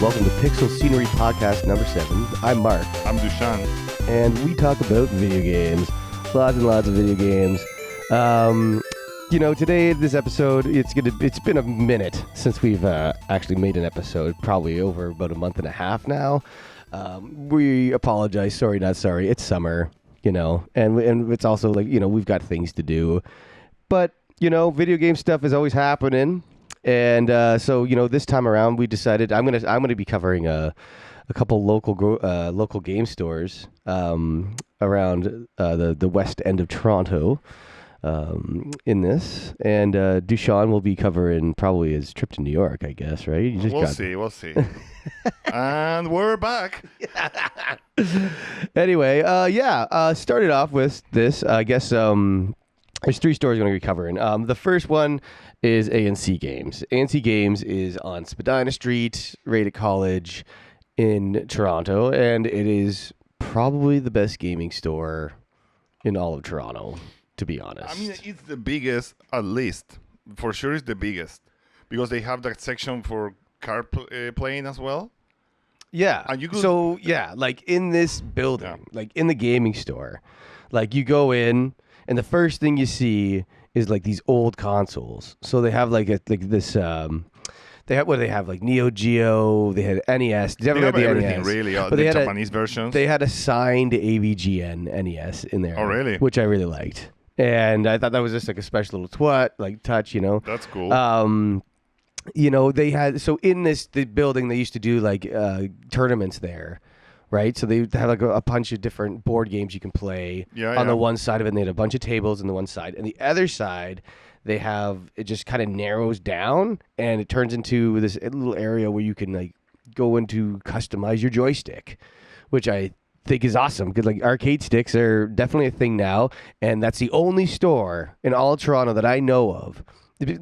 welcome to Pixel Scenery Podcast number 7. I'm Mark. I'm Dushan. And we talk about video games. Lots and lots of video games. Today, this episode, it's been a minute since we've actually made an episode, probably over about a month and a half now. We apologize. Sorry, not sorry. It's summer, and it's also like, we've got things to do. But, video game stuff is always happening. And so this time around, we decided I'm gonna be covering a couple local game stores around the west end of Toronto in this, and Dushan will be covering probably his trip to New York, I guess, right? We'll see. And we're back. Anyway, started off with this. I guess there's 3 stores we're going to be covering. The first one is ANC Games. ANC Games is on Spadina Street, right at College in Toronto, and it is probably the best gaming store in all of Toronto, to be honest. I mean, it's the biggest, at least. For sure it's the biggest. Because they have that section for car playing as well. Yeah. And you could, like in this building, like in the gaming store, like you go in, and the first thing you see is like these old consoles. So they have like this. They have like Neo Geo. They had NES. They have everything NES, really. But the they had Japanese versions. They had a signed AVGN NES in there. Oh, really? Which I really liked, and I thought that was just like a special little touch. That's cool. They had in the building they used to do like tournaments there. Right, so they have like a bunch of different board games you can play on the one side of it, and they had a bunch of tables on the one side. And the other side, they have, it just kind of narrows down, and it turns into this little area where you can like go into customize your joystick, which I think is awesome, because like arcade sticks are definitely a thing now, and that's the only store in all of Toronto that I know of.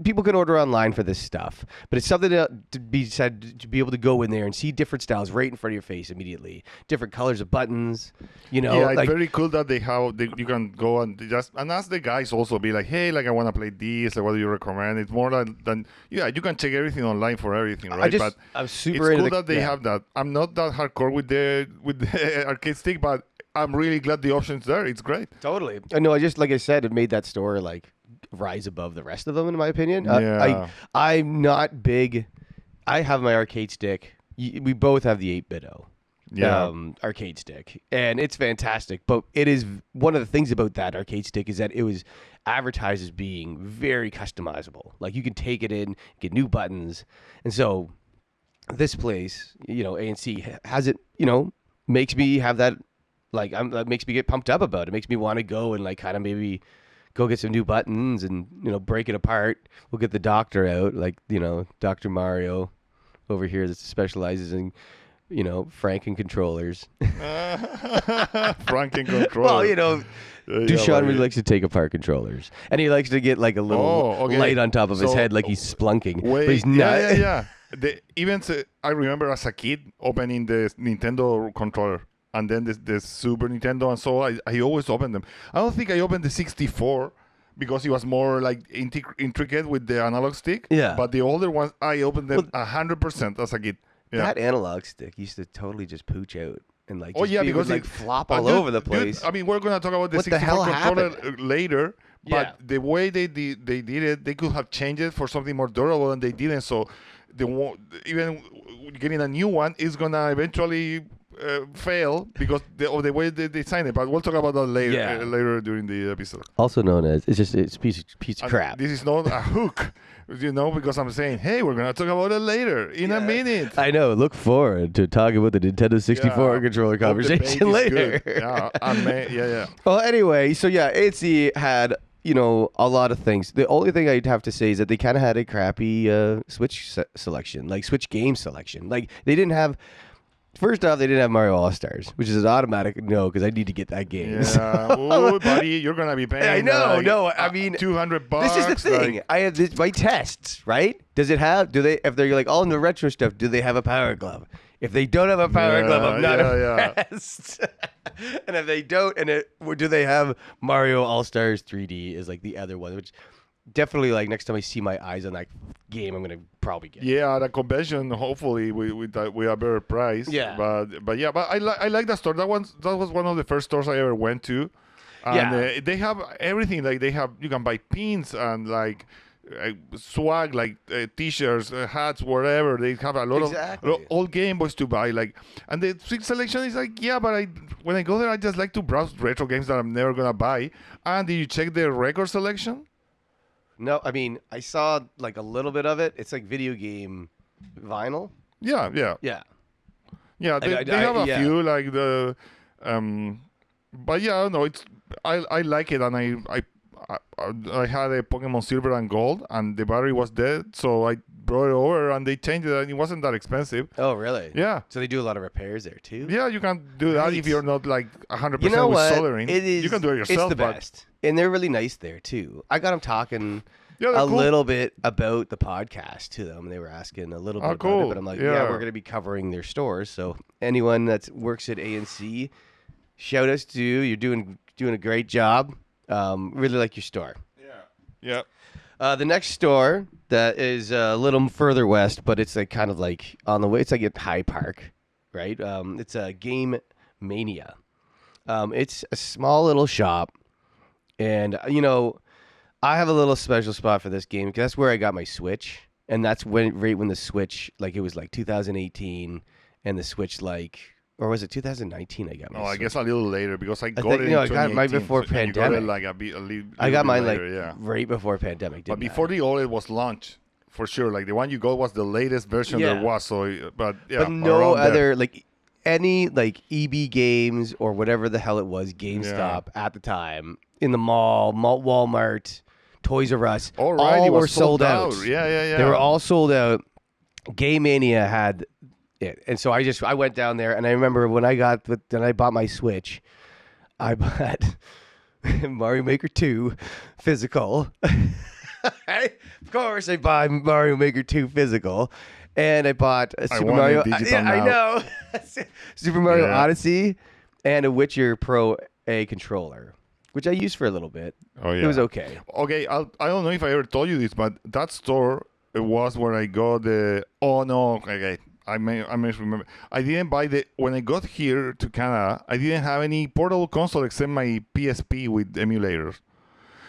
People can order online for this stuff, but it's something to be said, to be able to go in there and see different styles right in front of your face immediately, different colors of buttons. It's very cool that you can go and ask the guys also, be like, hey, like I want to play this, like what do you recommend? It's more than you can check everything online for everything, right? I'm super it's cool that they have that. I'm not that hardcore with the arcade stick, but I'm really glad the option's there. It's great. Totally. I know. Like I said, it made that store like rise above the rest of them, in my opinion. I'm not big. I have my arcade stick. We both have the 8-bit arcade stick, and it's fantastic. But it is one of the things about that arcade stick is that it was advertised as being very customizable. Like you can take it in, get new buttons, and so this place, ANC has it. Makes me have that. Like that makes me get pumped up about it. It makes me want to go and like kind of maybe go get some new buttons and, break it apart. We'll get the doctor out, like, Dr. Mario over here that specializes in, Franken controllers. Franken controllers. Well, Dushan really likes to take apart controllers. And he likes to get like a little light on top of his head like he's splunking. Wait, but he's not. Yeah. I remember as a kid opening the Nintendo controller. And then the Super Nintendo, and so I always opened them. I don't think I opened the 64 because it was more like intricate with the analog stick. Yeah. But the older ones, I opened them 100% as a kid. Yeah. That analog stick used to totally just pooch out and like because it would flop all over the place. Dude, I mean, we're gonna talk about the 64 controller later. But the way they did it, they could have changed it for something more durable, and they didn't. So even getting a new one is gonna eventually fail because of the way they designed it, but we'll talk about that later during the episode. Also known as it's a piece of crap. This is not a hook, because I'm saying, hey, we're gonna talk about it later in a minute. I know. Look forward to talking about the Nintendo 64 controller conversation later. Yeah. Well, anyway, so ANC had a lot of things. The only thing I'd have to say is that they kind of had a crappy Switch selection, like Switch game selection. Like they didn't have. First off, they didn't have Mario All-Stars, which is an automatic no, because I need to get that game. Yeah, oh, buddy, you're going to be paying. I know, I mean, $200. This is the thing. I have my tests, right? Does it have, if they're like all in the retro stuff, do they have a Power Glove? If they don't have a Power Glove, I'm not impressed. And if they don't, do they have Mario All-Stars 3D is like the other one, which definitely like next time I see my eyes on that game, I'm gonna probably get it. Yeah, at a convention, hopefully with a better price. Yeah. But I like that store. That was one of the first stores I ever went to. And they have everything. Like you can buy pins and like swag, like t-shirts, hats, whatever. They have a lot of old Game Boys to buy. Like, and the selection is like, yeah, but when I go there, I just like to browse retro games that I'm never gonna buy. And did you check the record selection? No, I mean I saw like a little bit of it. It's like video game vinyl. Yeah. Yeah, they have a few like the, but yeah, I don't know. I like it, and I had a Pokemon Silver and Gold, and the battery was dead, so I brought it over, and they changed it, and it wasn't that expensive. Oh, really? Yeah. So they do a lot of repairs there too. Yeah, you can do that if you're not like 100% you know with what? soldering. You can do it yourself. It's the best, and they're really nice there too. I got them talking cool. little bit about the podcast to them. They were asking a little bit about it, but I'm like, yeah, we're going to be covering their stores. So anyone that works at ANC, shout us to you. You're doing a great job. Really like your store. Yeah. The next store that is a little further west, but it's like kind of like on the way. It's like at High Park, right? It's a Game Mania. It's a small little shop, and I have a little special spot for this game because that's where I got my Switch, and that's right when the Switch, like it was like 2018, and the Switch or was it 2019? I got my Switch. I guess a little later because I got it. I got mine before pandemic. I got mine right before pandemic. But before the OLED was launched, for sure. Like the one you got was the latest version there was. So, but no other like any like EB Games or whatever the hell it was, GameStop at the time in the mall, Walmart, Toys R Us, all were sold out. Yeah. They were all sold out. Game Mania had it, and so I went down there, and I remember when I bought my Switch, I bought Mario Maker 2 physical. Of course, I bought Mario Maker 2 physical, and I bought Super Mario. I know Super Mario Odyssey and a Witcher Pro A controller, which I used for a little bit. Oh yeah, it was okay. Okay, I don't know if I ever told you this, but that store was where I got the. Oh no, okay. I may remember. I didn't buy when I got here to Canada. I didn't have any portable console except my PSP with emulators.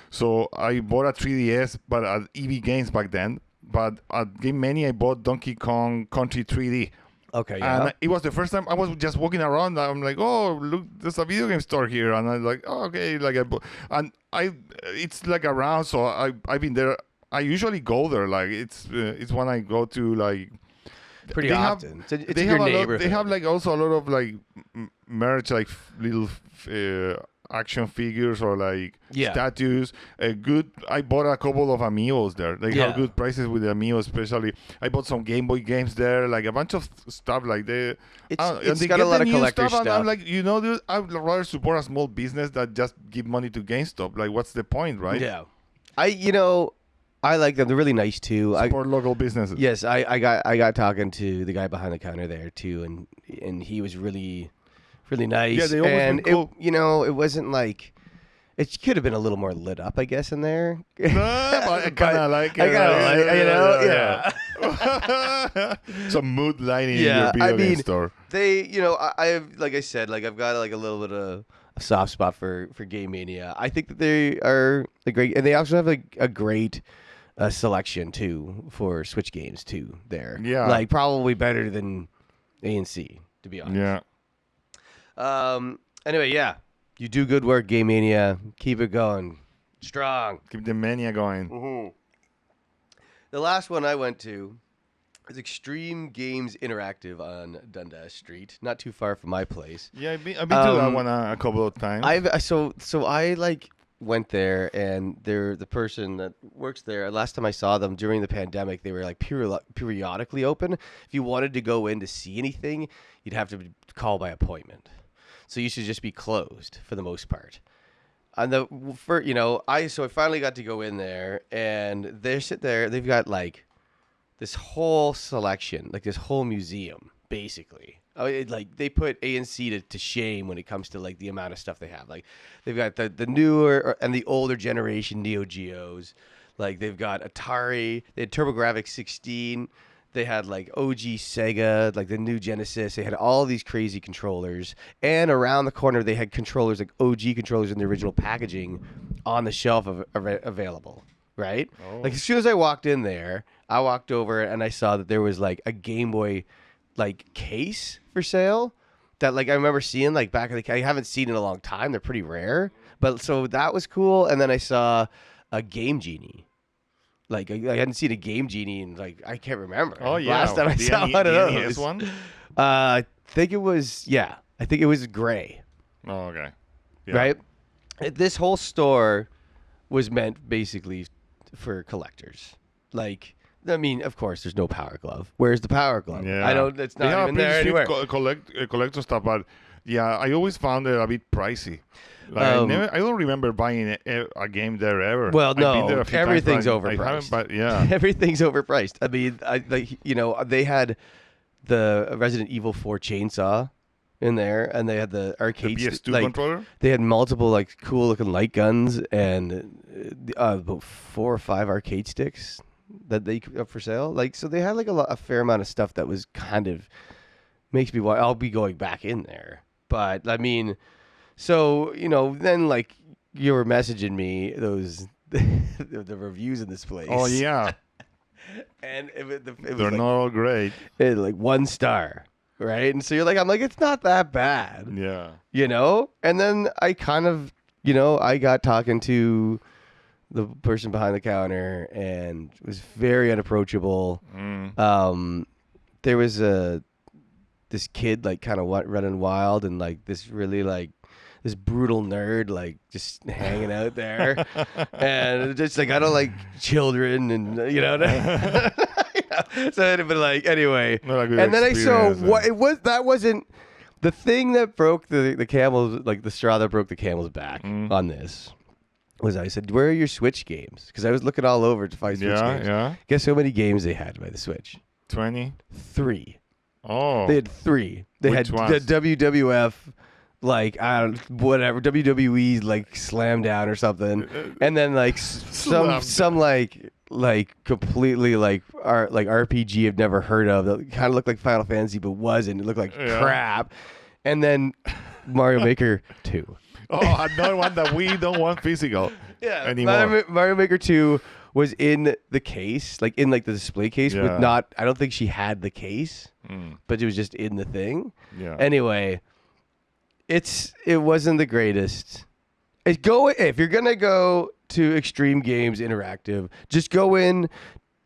So I bought a 3DS, but at EB Games back then. But at Game Mania, I bought Donkey Kong Country 3D. Okay, yeah. And it was the first time I was just walking around. I'm like, oh, look, there's a video game store here, and I'm like, oh, okay, like it's like around. So I've been there. I usually go there. Like it's when I go to like. Pretty often. It's your neighborhood. They have like also a lot of like merch, like little action figures or like statues. I bought a couple of Amiibos there. They have good prices with the Amiibo, especially. I bought some Game Boy games there, like a bunch of stuff like they. It's got a lot of collector stuff. And I'm like, dude, I'd rather support a small business that just give money to GameStop. Like, what's the point, right? Yeah, I like them. They're really nice too. Support local businesses. Yes, I got talking to the guy behind the counter there too, and he was really, really nice. Yeah, they always been cool. It wasn't like it could have been a little more lit up, I guess, in there. But I kind of like it. I kind of some mood lighting in your video game store. They, I've like I said, like I've got like a little bit of a soft spot for Game Mania. I think that they are great, and they also have like a great. Selection too for Switch games too there. Yeah. Like probably better than ANC, to be honest. Yeah. Anyway, yeah. You do good work, Game Mania. Keep it going. Strong. Keep the mania going. Mm-hmm. The last one I went to is Extreme Games Interactive on Dundas Street, not too far from my place. Yeah, I've been to that one a couple of times. I went there, and the person that works there, last time I saw them during the pandemic, they were like periodically open. If you wanted to go in to see anything, you'd have to call by appointment. So you should just be closed for the most part. And I finally got to go in there, and they're sitting there. They've got like this whole selection, like this whole museum, basically. They put ANC to shame when it comes to like the amount of stuff they have. Like they've got the newer and the older generation Neo Geos. Like they've got Atari, they had TurboGrafx 16, they had like OG Sega, like the new Genesis. They had all these crazy controllers, and around the corner they had controllers like OG controllers in the original packaging on the shelf available. Right? Oh. Like as soon as I walked in there, I walked over and I saw that there was like a Game Boy like case for sale that like I remember seeing like back in the I haven't seen in a long time. They're pretty rare. But so that was cool, and then I saw a Game Genie. Like I hadn't seen a Game Genie in like I can't remember. Oh yeah, last time I saw one of those. NES one? I think it was I think it was gray. Oh okay. Yeah. Right. This whole store was meant basically for collectors. Like I mean, of course, there's no Power Glove. Where's the Power Glove? Yeah. I don't. It's not even there anywhere. Collector stuff, but yeah, I always found it a bit pricey. Like I don't remember buying a game there ever. Well, I've no, been there a few everything's times, overpriced. But yeah, everything's overpriced. I mean, they had the Resident Evil 4 chainsaw in there, and they had the arcade the PS2 controller. They had multiple like cool looking light guns and about 4 or 5 arcade sticks that they up for sale. Like, so they had like a fair amount of stuff that was kind of makes me want. I'll be going back in there, but I mean. So, then like you were messaging me those the reviews in this place. Oh yeah. And it was they're not all great. It like 1 star, right? And so you're like, I'm like, it's not that bad. Yeah. And then I kind of, I got talking to the person behind the counter and was very unapproachable. There was this kid like kind of running wild and like this really like this brutal nerd like just hanging out there and just like I don't like children and so but like anyway and then I saw what it was that wasn't the thing that broke the camel's like the straw that broke the camel's back on this was I said where are your Switch games because I was looking all over to find Switch games. Guess how many games they had by the Switch? 3. Oh, they had 3. They had the WWF, like whatever WWE's like Slam Down or something, and then like some like completely like RPG I've never heard of that kind of looked like Final Fantasy but wasn't. It looked like crap, and then Mario Maker 2. Oh, another one that we don't want physical anymore. Mario Maker 2 was in the case, like in like the display case, but not. I don't think she had the case, but it was just in the thing. Yeah. Anyway, it wasn't the greatest. If you're gonna go to Extreme Games Interactive, just go in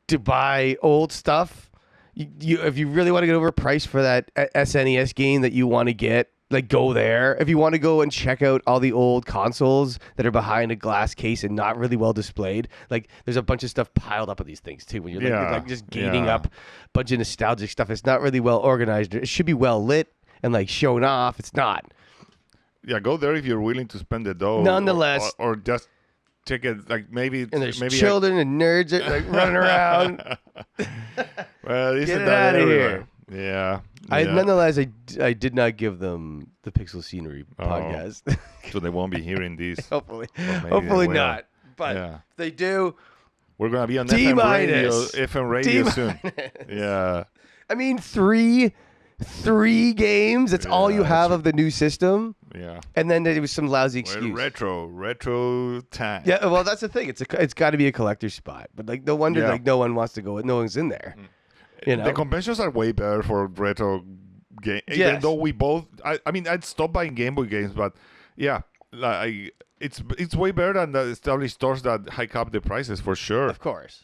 to buy old stuff. If you really want to get overpriced for that SNES game that you want to get. Like, go there. If you want to go and check out all the old consoles that are behind a glass case and not really well displayed, like, there's a bunch of stuff piled up on these things, too. When you're like just gaining up a bunch of nostalgic stuff. It's not really well organized. It should be well lit and, like, shown off. It's not. Yeah, go there if you're willing to spend the dough. Nonetheless. Or just check it, like, maybe... And there's children and nerds like, running around. Well, get it out of here. Yeah. Nonetheless, I did not give them the Pixel Scenery podcast. So they won't be hearing this. Hopefully not. But if they do, we're going to be on D-minus. FM radio soon. Yeah. I mean, three games. That's all you have of the new system. Yeah. And then there was some lousy excuse. Retro time. Yeah, well, that's the thing. It's got to be a collector's spot. But like, no wonder like no one wants to go. No one's in there. The conventions are way better for retro games. Yes. Even though we both, I mean, I'd stop buying Game Boy games, but yeah, like it's way better than the established stores that hike up the prices for sure. Of course.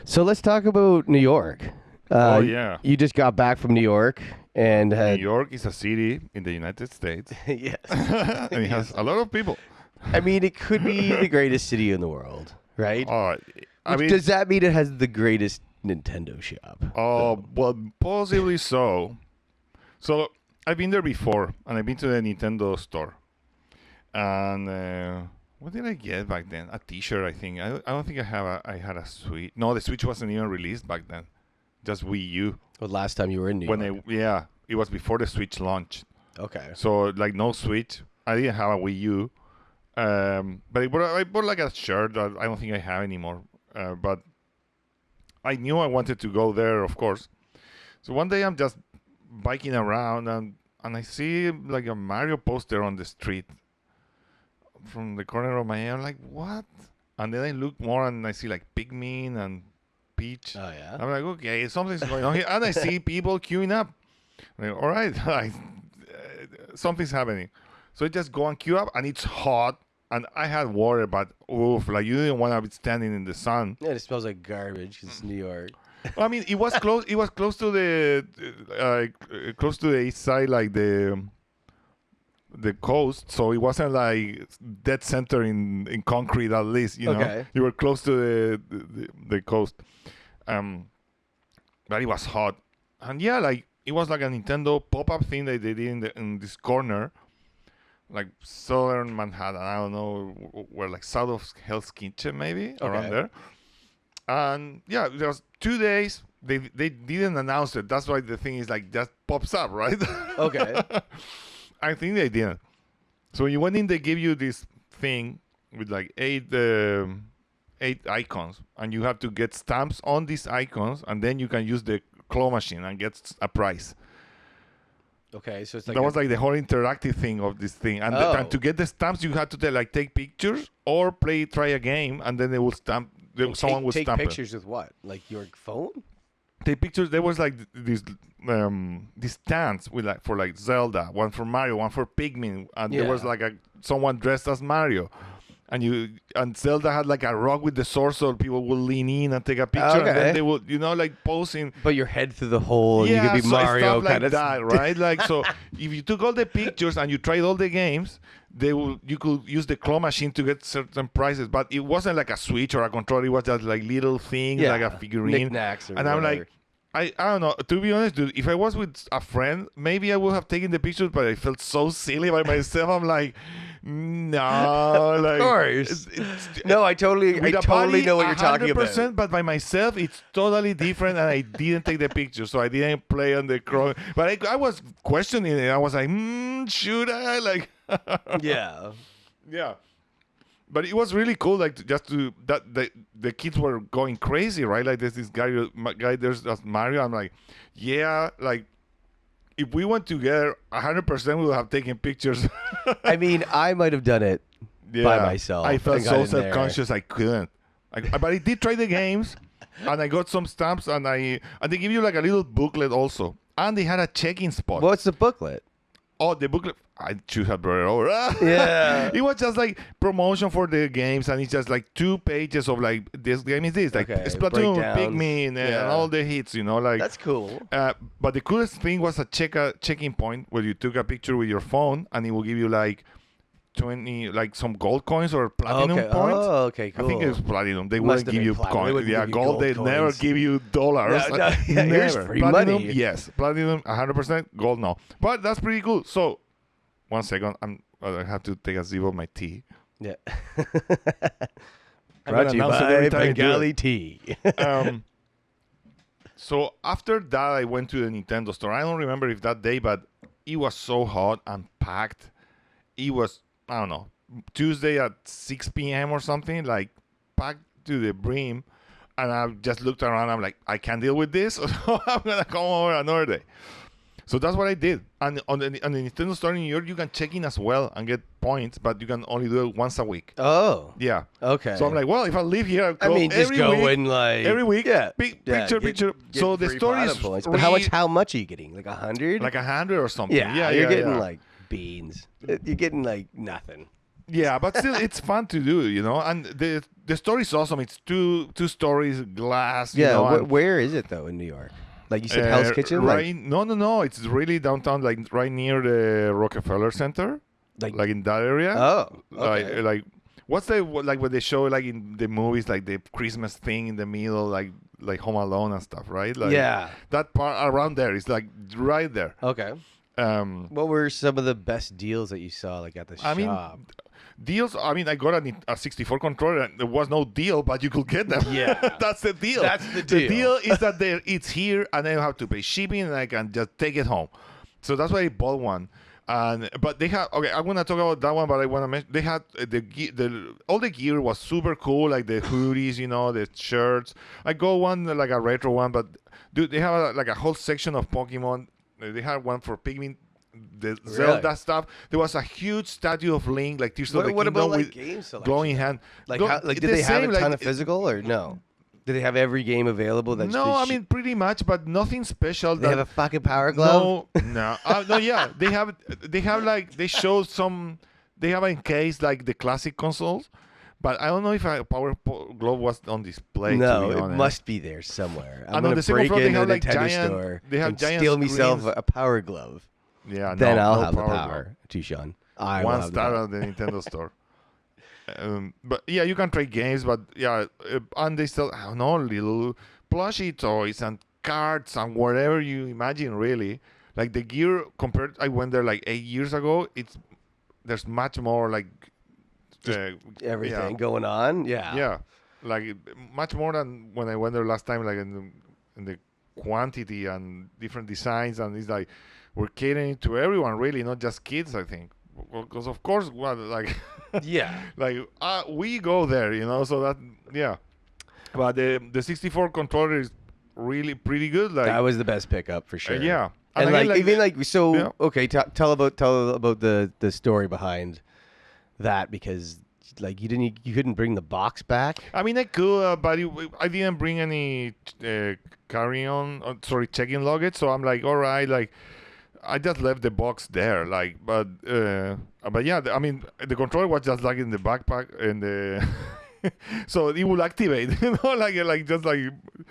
So let's talk about New York. You just got back from New York and New York is a city in the United States. Yes, and it has a lot of people. I mean, it could be the greatest city in the world, right? Does that mean it has the greatest Nintendo shop? Oh, well, possibly so. So I've been there before, and I've been to the Nintendo store. And what did I get back then? A T-shirt, I think. I don't think I had a Switch. No, the Switch wasn't even released back then. Just Wii U. Well, last time you were in New York. It was before the Switch launched. Okay. So like no Switch. I didn't have a Wii U. But I bought like a shirt that I don't think I have anymore. But I knew I wanted to go there, of course. So one day I'm just biking around and I see like a Mario poster on the street from the corner of my eye. I'm like, what? And then I look more and I see like Pikmin and Peach. Oh yeah. I'm like, okay, something's going on here. And I see people queuing up. I'm like, all right, something's happening. So I just go and queue up, and it's hot. And I had water, but oof, like you didn't want to be standing in the sun. Yeah, it smells like garbage 'cause it's New York. I mean, it was close. It was close to the east side, like the coast. So it wasn't like dead center in concrete. At least you know you were close to the coast. But it was hot, and yeah, like it was like a Nintendo pop-up thing that they did in this corner. Like southern Manhattan, I don't know where, like south of Hell's Kitchen, maybe around there. And yeah, there was 2 days. They didn't announce it. That's why the thing is like just pops up, right? Okay. I think they didn't. So you went in, they give you this thing with like eight icons, and you have to get stamps on these icons, and then you can use the claw machine and get a prize. Okay, so it's like that was like the whole interactive thing of this thing, and, and to get the stamps, you had to take pictures or try a game, and then they will stamp. Someone will stamp take pictures with what? Like your phone? Take pictures. There was like these stands with like for like Zelda, one for Mario, one for Pikmin, and there was like someone dressed as Mario. And Zelda had like a rock with the sword, so people would lean in and take a picture, and then they would, like posing. But your head through the hole, yeah, and you could be Mario, stuff like that, right? Like so, if you took all the pictures and you tried all the games, you could use the claw machine to get certain prizes. But it wasn't like a Switch or a controller; it was just like little things, like a figurine. Knickknacks or and whatever. I'm like, I don't know. To be honest, dude, if I was with a friend, maybe I would have taken the pictures, but I felt so silly by myself. I'm like, no, like, of course. No, I totally know what you're talking about. But by myself, it's totally different, and I didn't take the picture, so I didn't play on the crow. But I was questioning it. I was like, should I? Like, yeah. But it was really cool, like the kids were going crazy, right? Like there's this guy there's Mario. I'm like, yeah, like if we went together, 100% we would have taken pictures. I mean, I might have done it by myself. I felt so self-conscious I couldn't. But I did try the games, and I got some stamps, and they give you like a little booklet also, and they had a check-in spot. What's the booklet? Oh, the booklet. I should have brought it over. Yeah. It was just like promotion for the games, and it's just like 2 pages of like, this game is this, like Splatoon, Pikmin, and all the hits, like. That's cool. But the coolest thing was a checking point where you took a picture with your phone, and it will give you like 20, like some gold coins or platinum points. Oh, okay, cool. I think it was platinum. They wouldn't give you coins. Yeah, gold. They never give you dollars. No, here's free platinum, money. yes. Platinum, 100%. Gold, no. But that's pretty cool. So, 1 second. I have to take a sip of my tea. Yeah. Brought to you by Bengali tea. So after that, I went to the Nintendo store. I don't remember if that day, but it was so hot and packed. It was, I don't know, Tuesday at 6 p.m. or something, like packed to the brim. And I just looked around. I'm like, I can't deal with this. So I'm going to come over another day. So that's what I did. And on the Nintendo store in New York, you can check in as well and get points, but you can only do it once a week. Oh. Yeah. Okay. So I'm like, well, if I live here, I'll go just go week, in like every week. Yeah. Picture. Get So the story is points. But how much are you getting? Like 100? Like 100 or something. Yeah. You're getting like beans. You're getting like nothing. Yeah, but still, it's fun to do, And the story is awesome. It's two stories, glass. Yeah. Where is it though in New York? Like you said, Hell's Kitchen? Right? No. It's really downtown, like right near the Rockefeller Center, like in that area. Oh, okay. Like what's what they show like in the movies, like the Christmas thing in the middle, like Home Alone and stuff, right? Like, yeah. That part around there is like right there. Okay. What were some of the best deals that you saw like at the shop? Deals. I mean, I got a 64 controller, and there was no deal, but you could get them. Yeah, that's the deal. That's the deal. The deal is that it's here, and I don't have to pay shipping, and I can just take it home. So that's why I bought one. But they have I'm gonna talk about that one, but I wanna mention they had all the gear was super cool, like the hoodies, the shirts. I go one like a retro one, but dude, they have like a whole section of Pokemon. They had one for Pikmin, the Zelda stuff. There was a huge statue of Link, like Tears of the What Kingdom about with game selection? glowing hand. Did they have a ton of physical or no? Do they have every game available? No, I mean pretty much, but nothing special. They have a fucking Power Glove. No, yeah, they have like they show some. They have in case like the classic consoles, but I don't know if a Power Glove was on display. No, to be it honest. must be there somewhere. I'm And on gonna the second break floor, they into have the like Nintendo giant. store They have and giant steal screens. myself a Power Glove. Yeah, Then no, I'll no have the Power power, Tushan. I One will have the star power. on the Nintendo store. But yeah, you can trade games, but yeah, and they still I don't know little plushie toys and cards and whatever you imagine. Really, like the gear compared. I went there like 8 years ago. There's much more like Everything going on. Yeah. Yeah, like much more than when I went there last time. Like in the quantity and different designs, and it's like we're catering to everyone, really, not just kids. I think because of course, like Yeah. like we go there, so that yeah. But the 64 controller is really pretty good. Like That was the best pickup for sure. yeah, And again, like even like so yeah. okay, tell about the story behind that, because like you couldn't bring the box back. I mean, I could, but I didn't bring any check-in luggage. So I'm like, all right, like I just left the box there, like, but yeah, I mean, the controller was just like in the backpack and the. So it will activate, like just like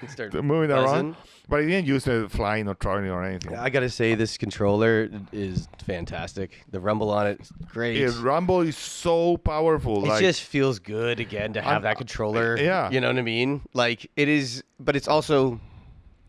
Start moving buzzing. around. But I didn't use it flying or traveling or anything. I gotta say, this controller is fantastic. The rumble on it is great. Yeah, Rumble is so powerful. It just feels good again to have that controller. Yeah. You know what I mean? Like it is, but it's also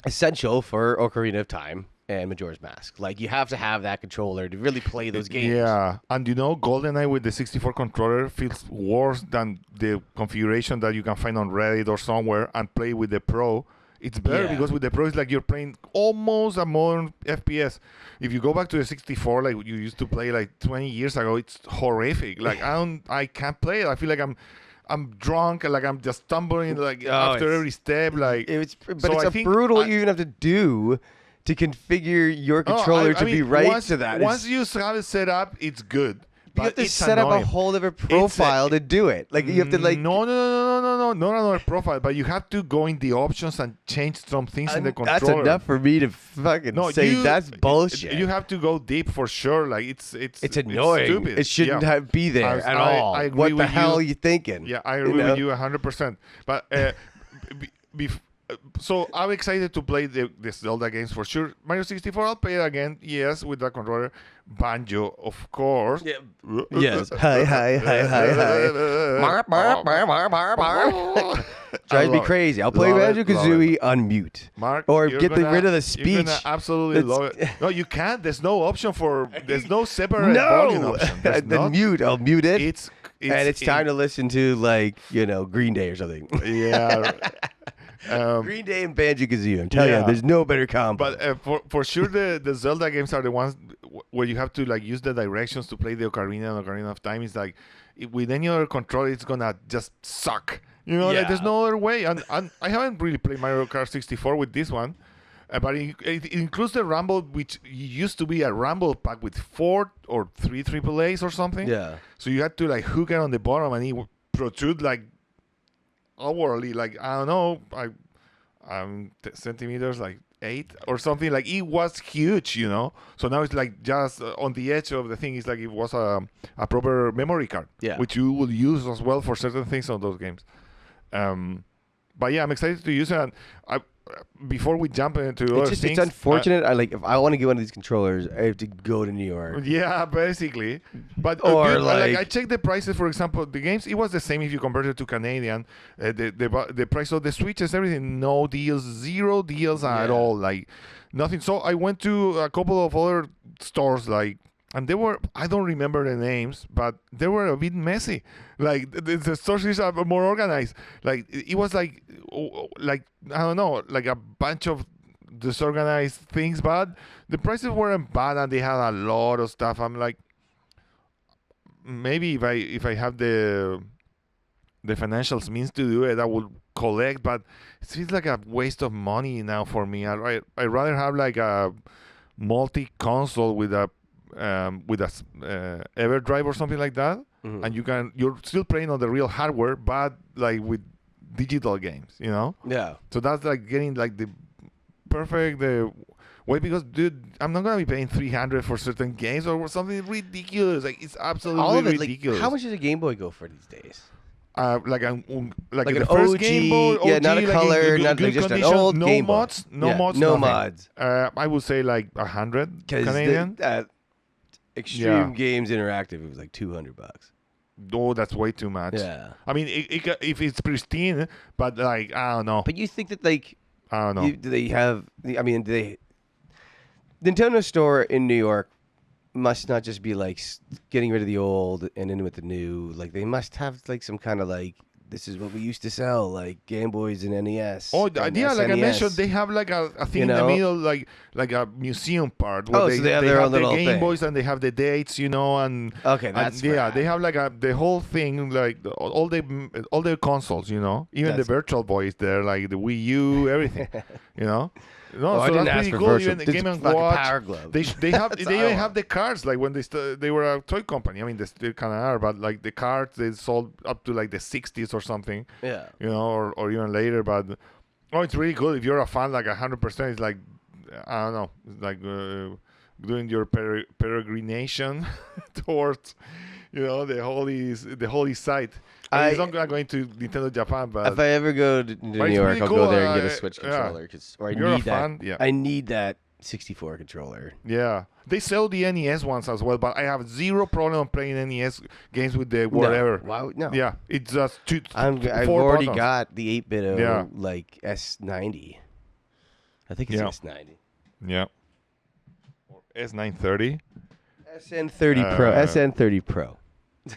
essential for Ocarina of Time and Majora's Mask. Like you have to have that controller to really play those games. Yeah, and GoldenEye with the 64 controller feels worse than the configuration that you can find on Reddit or somewhere and play with the Pro. It's better because with the Pro, it's like you're playing almost a modern FPS. If you go back to the 64, like you used to play like 20 years ago, it's horrific. Like I can't play it. I feel like I'm drunk, like I'm just stumbling like after every step. Like it's brutal what you even have to do to configure your controller to be right to that. Once you have it set up, it's good. You have to set up a whole different profile to do it. Like you have to like no, not another profile, but you have to go in the options and change some things in the controller. That's enough for me to fucking say that's bullshit. You have to go deep for sure. Like it's annoying. It's stupid. It shouldn't be there at all. I agree what the with hell you. are you thinking? Yeah, I agree with you 100%. But so I'm excited to play the Zelda games for sure. Mario 64, I'll play it again. Yes, with that controller. Banjo, of course. Yeah. Yes. Hi. Drives me crazy. I'll play Banjo-Kazooie on mute. Mark, or get rid of the speech. You're gonna absolutely love it. No, you can't. There's no option for. There's no separate volume option. Then mute. I'll mute it. It's time to listen to Green Day or something. Yeah. Green Day and Banjo-Kazooie. I'm telling you, there's no better combo. But for sure, the Zelda games are the ones where you have to use the directions to play the Ocarina and Ocarina of Time. It's like with any other controller, it's gonna just suck. Like, there's no other way. And I haven't really played Mario Kart 64 with this one, but it includes the Rumble, which used to be a Rumble pack with 4 or 3 AAAs or something. Yeah. So you had to hook it on the bottom, and it would protrude hourly, I don't know, centimeters, 8 or something. Like it was huge, So now it's just on the edge of the thing. It's like it was a proper memory card, which you will use as well for certain things on those games. But yeah, I'm excited to use it. And before we jump into other things, it's unfortunate. If I want to get one of these controllers, I have to go to New York. Yeah, basically. But I checked the prices. For example, the games, it was the same if you compared it to Canadian. The price of the Switches, everything, no deals, 0 deals at all, nothing. So I went to a couple of other stores, and they were, I don't remember the names, but they were a bit messy. The stores are more organized. It was I don't know, a bunch of disorganized things, but the prices weren't bad and they had a lot of stuff. I'm like, maybe if I have the financial means to do it, I would collect, but it feels like a waste of money now for me. I'd rather have like a multi-console with a EverDrive or something like that, and you're still playing on the real hardware, but like with digital games, you know? Yeah. So that's like getting like the perfect way, because dude, I'm not gonna be paying $300 for certain games or something ridiculous. Like it's absolutely all of it, ridiculous. Like, how much does a Game Boy go for these days? Like an the first OG, Game Boy, OG, yeah, not a like color, not good like just condition, an old no Game Boy. mods, no mods, no nothing. mods. I would say like 100 Canadian. Extreme Games Interactive, it was like $200. Oh, that's way too much. Yeah. I mean, if it's pristine, but like I don't know. But you think that like I don't know. do they have? I mean, do they? Nintendo Store in New York must not just be like getting rid of the old and in with the new. Like they must have like some kind of like, this is what we used to sell, like Game Boys and NES. Oh, and yeah, like I SNES. mentioned, they have like a thing in the middle, like a museum part. Where so they have their own the little Game thing. Boys and they have the dates, you know, and okay, that's yeah, rad. they have like the whole thing, like all the consoles, you know, even the Virtual Boy is there, like the Wii U, everything, you know. No, I so didn't that's ask pretty for cool. virtual. Even the Game & fucking Watch. Power Glove. They even have the cards, like when they were a toy company. I mean, they still kind of are, but like the cards they sold up to like the 60s or something. Yeah. You know, or even later. But it's really good if you're a fan. Like 100%. It's like I don't know, it's like doing your peregrination towards, you know, the holy site. It's not going to Nintendo Japan, but if I ever go to New York, I'll go there and get a Switch controller, or I need that. Yeah. I need that 64 controller. Yeah, they sell the NES ones as well, but I have zero problem playing NES games with the whatever. No. Yeah, it's just I've already got the 8-bit like S90. I think it's S90. Yeah. Or S930. SN30 Pro. SN30 Pro.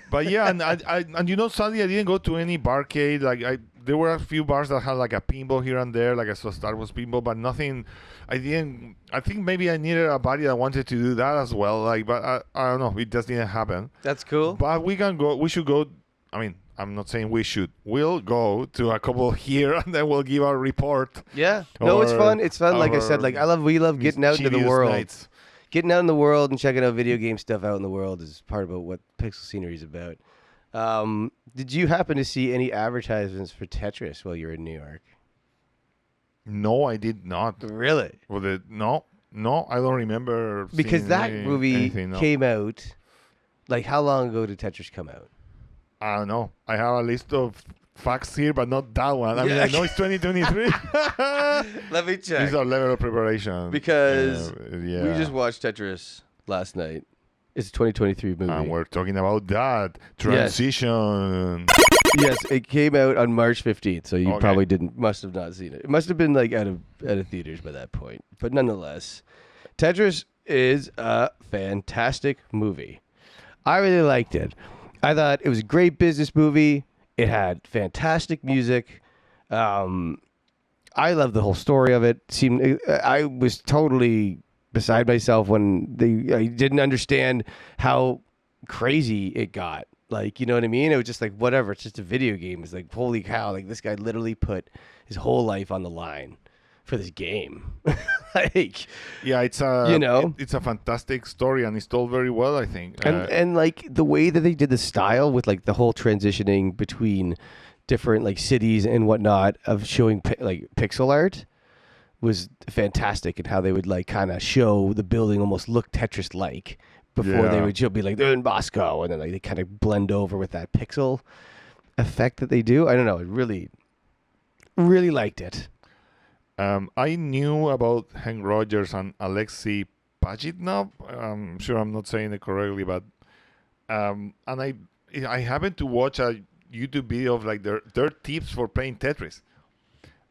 But yeah, and you know, sadly I didn't go to any barcade. Like there were a few bars that had like a pinball here and there, like I saw Star Wars pinball, but nothing. I think maybe I needed a buddy that wanted to do that as well. Like, but I don't know, it just didn't happen. That's cool. But we can go. We should go. I mean, I'm not saying we should. We'll go to a couple here and then we'll give our report. Yeah. No, it's fun. It's fun. Like I said, like we love getting out into the world. Nights. Getting out in the world and checking out video game stuff out in the world is part of what Pixel Scenery is about. Did you happen to see any advertisements for Tetris while you were in New York? No, I did not. Really? No, I don't remember. Because that movie came out. Like, how long ago did Tetris come out? I don't know. I have a list of facts here, but not that one. I mean, I know it's 2023. Let me check. These are level of preparation. Because we just watched Tetris last night. It's a 2023 movie. And we're talking about that transition. Yes, it came out on March 15th, so you probably must have not seen it. It must have been like out of theaters by that point. But nonetheless, Tetris is a fantastic movie. I really liked it. I thought it was a great business movie. It had fantastic music. I loved the whole story of it. I was totally beside myself when I didn't understand how crazy it got. Like, you know what I mean? It was just like, whatever. It's just a video game. It's like, holy cow. Like, this guy literally put his whole life on the line for this game. Like, yeah, it's a fantastic story and it's told very well, I think. And like the way that they did the style with like the whole transitioning between different like cities and whatnot of showing like pixel art was fantastic, and how they would like kind of show the building almost look Tetris like before they would be like, they're in Moscow, and then like they kind of blend over with that pixel effect that they do. I don't know. I really, really liked it. I knew about Hank Rogers and Alexei Pajitnov. I'm sure I'm not saying it correctly, but and I happened to watch a YouTube video of like their tips for playing Tetris.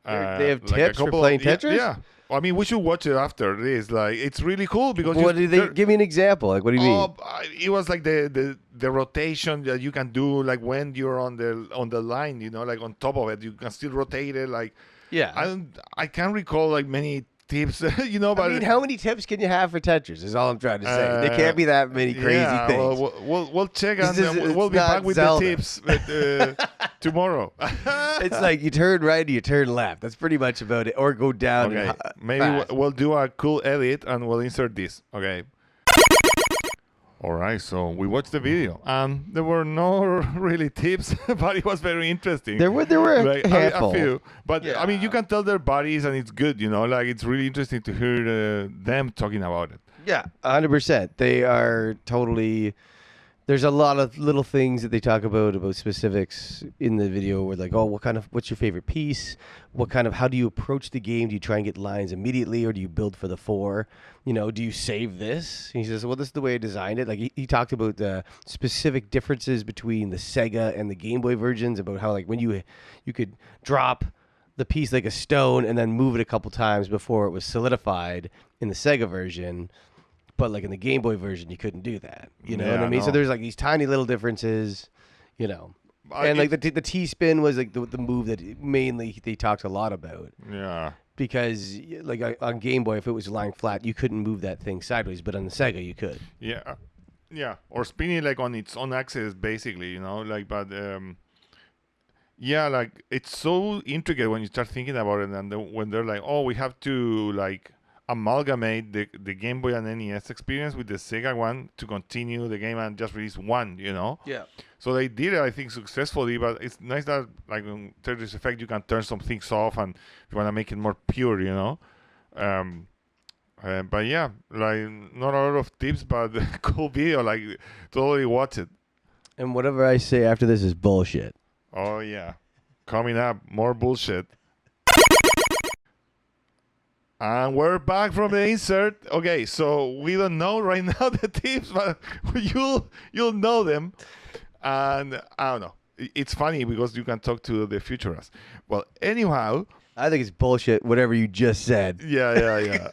They have tips for playing Tetris? Yeah. I mean, we should watch it after this. Like, it's really cool because. What do they give me an example? Like, what do you mean? It was like the rotation that you can do, like when you're on the line, you know, like on top of it, you can still rotate it. Like, yeah, I can't recall like many tips, But I mean, how many tips can you have for Tetris? Is all I'm trying to say. There can't be that many crazy things. Well, we'll check and we'll be back with Zelda. the tips tomorrow. It's like you turn right or you turn left. That's pretty much about it. Or go down. Okay. Maybe we'll do a cool edit and we'll insert this. Okay. All right, so we watched the video, and there were no really tips, but it was very interesting. There were a handful. A few, but I mean, you can tell their bodies, and it's good, Like it's really interesting to hear them talking about it. Yeah, 100%. They are totally. There's a lot of little things that they talk about specifics in the video. Where like, oh, what's your favorite piece? How do you approach the game? Do you try and get lines immediately, or do you build for the 4? Do you save this? And he says, well, this is the way I designed it. Like he talked about the specific differences between the Sega and the Game Boy versions, about how like when you could drop the piece like a stone and then move it a couple times before it was solidified in the Sega version. But like in the Game Boy version, you couldn't do that. You know what I mean? So there's like these tiny little differences, And like the T-spin was like the move that mainly they talked a lot about. Yeah. Because like on Game Boy, if it was lying flat, you couldn't move that thing sideways. But on the Sega, you could. Yeah. Yeah. Or spinning like on its own axis, basically, Like, but yeah, like it's so intricate when you start thinking about it, and when they're like, oh, we have to like amalgamate the Game Boy and NES experience with the Sega one to continue the game and just release one, Yeah. So they did it, I think, successfully, but it's nice that like on Tetris Effect you can turn some things off and if you want to make it more pure, but yeah, like not a lot of tips, but cool video, like totally watch it. And whatever I say after this is bullshit. Oh yeah. Coming up, more bullshit. And we're back from the insert. Okay, so we don't know right now the tips, but you'll know them. And I don't know. It's funny because you can talk to the future us. Well, anyhow. I think it's bullshit, whatever you just said. Yeah.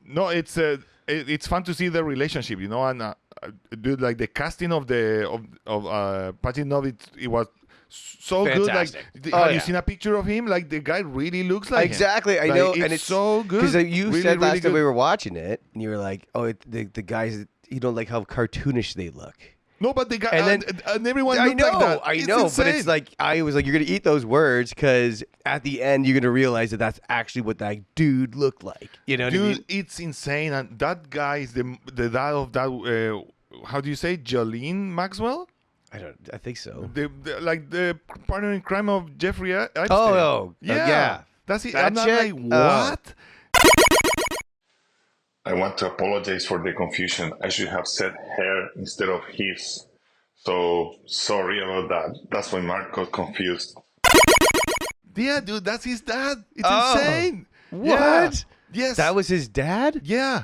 No, it's fun to see the relationship, and dude, like the casting of Patrick Novit, it was so fantastic. Good. Like, have you seen a picture of him? Like the guy really looks like exactly. him. I know, it's and it's so good. Because you really, said last really time we were watching it, and you were like, "Oh, the guys, you don't like how cartoonish they look." No, but the guy and everyone I looked know, like that. I know, but it's like I was like, you're gonna eat those words because at the end you're gonna realize that that's actually what that dude looked like. You know, dude, what I mean? It's insane, and that guy is the dad of that. How do you say, Jolene Maxwell? I think so. The partner in crime of Jeffrey Epstein. Oh, yeah. That's it. I'm not like, what? I want to apologize for the confusion. I should have said her instead of his. So sorry about that. That's why Mark got confused. Yeah, dude, that's his dad. It's insane. What? Yeah. Yes. That was his dad? Yeah.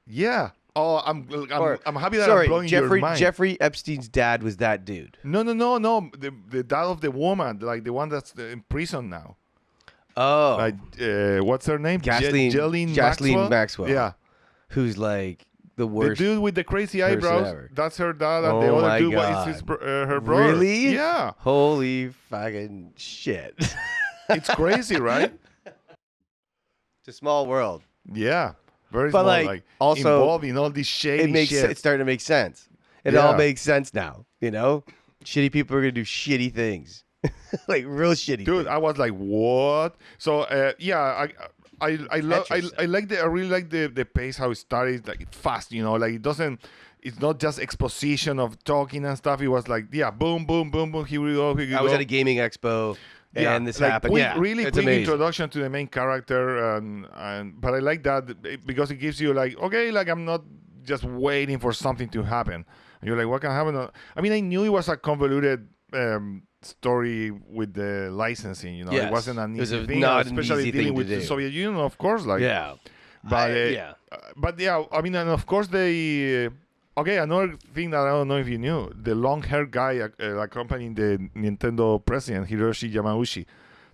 Yeah. Oh, I'm happy that I'm blowing your mind. Jeffrey Epstein's dad was that dude. No. The dad of the woman, like the one that's in prison now. Oh. Like, what's her name? Jocelyn Maxwell. Yeah. Who's like the worst. The dude with the crazy eyebrows. Ever. That's her dad, and the other dude is her brother. Really? Yeah. Holy fucking shit. It's crazy, right? It's a small world. Yeah. Very small, like also involving all this shady shit. It's starting to make sense. It all makes sense now, Shitty people are going to do shitty things. Like real shitty Dude, things. I was like, what? So, I really like the pace, how it started, like fast, like it doesn't, it's not just exposition of talking and stuff. It was like, boom, boom, boom, boom, here we go. I was at a gaming expo. And this happened. Really quick amazing. Introduction to the main character, but I like that because it gives you like, okay, like I'm not just waiting for something to happen. And you're like, what can happen? I mean, I knew it was a convoluted story with the licensing. Yes. It wasn't an easy thing, especially dealing with the Soviet Union, of course. Like, but I mean, and of course they. Okay, another thing that I don't know if you knew, the long-haired guy accompanying the Nintendo president, Hiroshi Yamauchi,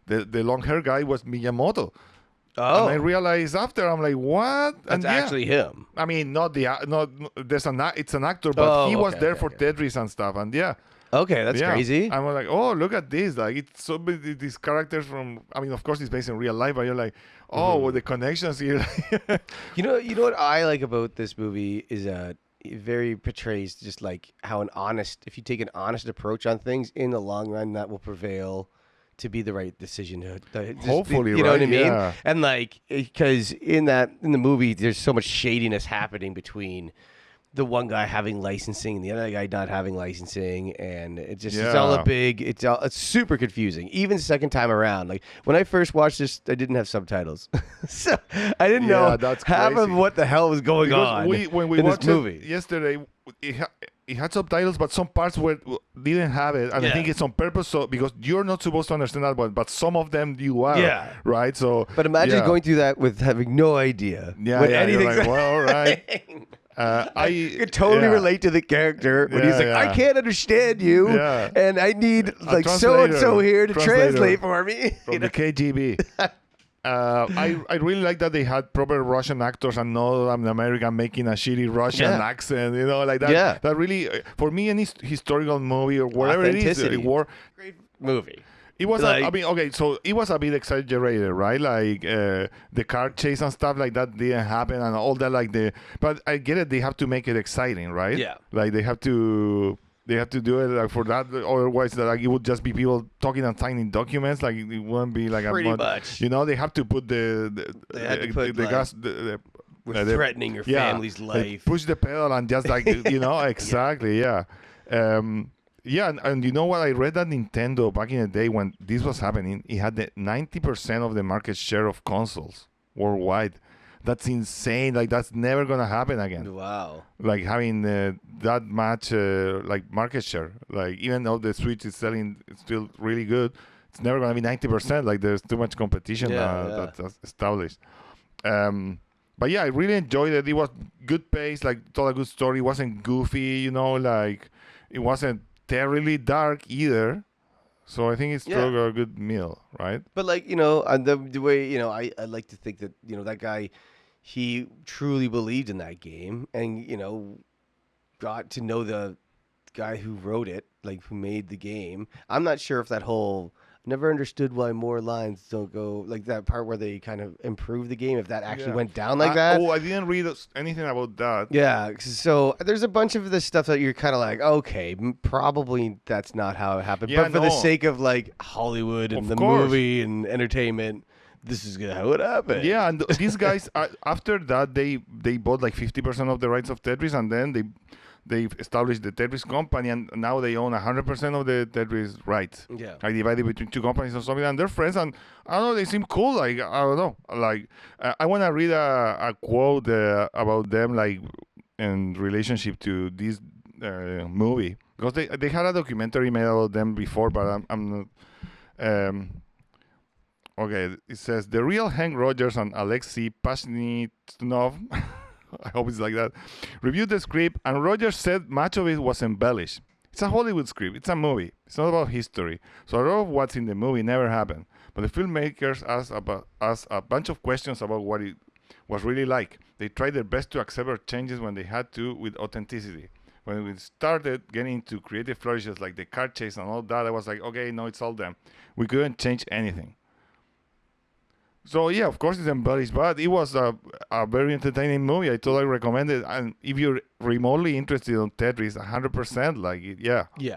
the long-haired guy was Miyamoto. Oh. And I realized after, I'm like, what? That's actually him. I mean, it's an actor, but he was there for Tetris and stuff, and Okay, that's crazy. I'm like, oh, look at this. Like, it's so many these characters from. I mean, of course, it's based in real life, but you're like, oh, well, the connections here. You know what I like about this movie is it very portrays just like how if you take an honest approach on things, in the long run, that will prevail to be the right decision. Hopefully, you know what I mean? Yeah. And like, because in the movie, there's so much shadiness happening between the one guy having licensing and the other guy not having licensing, and it's all it's super confusing. Even second time around, like when I first watched this, I didn't have subtitles, so I didn't know half of what the hell was going on. When we watched this movie it yesterday, it had subtitles, but some parts didn't have it, and I think it's on purpose. So because you're not supposed to understand that one, but some of them you are, right? So, but imagine going through that with having no idea what anything's like, well, all right. I could totally relate to the character when he's like, I can't understand you, and I need like so and so here to translate for me from the KGB. I really like that they had proper Russian actors and not an American making a shitty Russian accent, like that. Yeah. That really, for me, any historical movie or whatever it is, great movie. It was, so it was a bit exaggerated, right? Like the car chase and stuff like that didn't happen and all that, but I get it. They have to make it exciting, right? Yeah. Like they have to do it like for that. Otherwise, it would just be people talking and signing documents. Like it wouldn't be like pretty much. They have to put the gas. Threatening your family's life. Push the pedal and just exactly, yeah. And you know what? I read that Nintendo back in the day when this was happening, it had the 90% of the market share of consoles worldwide. That's insane. Like that's never gonna happen again. Wow. Like having that much market share. Like even though the Switch is selling still really good, it's never gonna be 90%. Like there's too much competition that's established. But yeah, I really enjoyed it. It was good pace. Like told a good story. It wasn't goofy. Like it wasn't terribly dark either, so I think it's still a good meal, right? But like the way I like to think that that guy, he truly believed in that game, and got to know the guy who wrote it, like who made the game. I'm not sure if that whole never understood why more lines don't go like that part where they kind of improve the game, if that actually went down like that. Oh, I didn't read anything about that. Yeah, so there's a bunch of this stuff that you're kind of like, okay, probably that's not how it happened. But for the sake of like Hollywood and movie and entertainment, this is how it happened. Yeah, and these guys, after that, they bought like 50% of the rights of Tetris, and then they established the Tetris company, and now they own 100% of the Tetris rights. Yeah. I divided between two companies or something, and they're friends, and I don't know, they seem cool. Like, I don't know. Like, I want to read a quote about them, like, in relationship to this movie. Because they had a documentary made about them before, but I'm not... okay, it says, the real Hank Rogers and Alexei Pashnitnov... I hope it's like that. Reviewed the script, and Rogers said much of it was embellished. It's a Hollywood script. It's a movie. It's not about history. So a lot of what's in the movie never happened. But the filmmakers asked a bunch of questions about what it was really like. They tried their best to accept changes when they had to with authenticity. When we started getting into creative flourishes like the car chase and all that, I was like, okay, no, it's all them. We couldn't change anything. So yeah, of course it's embellished, but it was a very entertaining movie. I totally recommend it. And if you're remotely interested in Tetris, 100%, like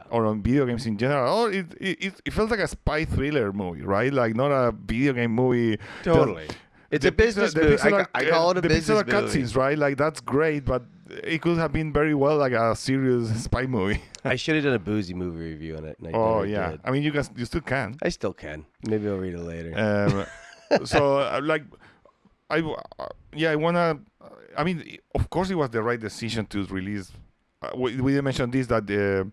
or on video games in general, it felt like a spy thriller movie, right? Like not a video game movie. Totally, it's a business movie. I call it a business movie. The cutscenes, right? Like that's great, but it could have been very well like a serious spy movie. I should have done a boozy movie review on it. Oh yeah, did. I mean you still can. I still can. Maybe I'll read it later. So I wanna. I mean, of course, it was the right decision to release. We mentioned this that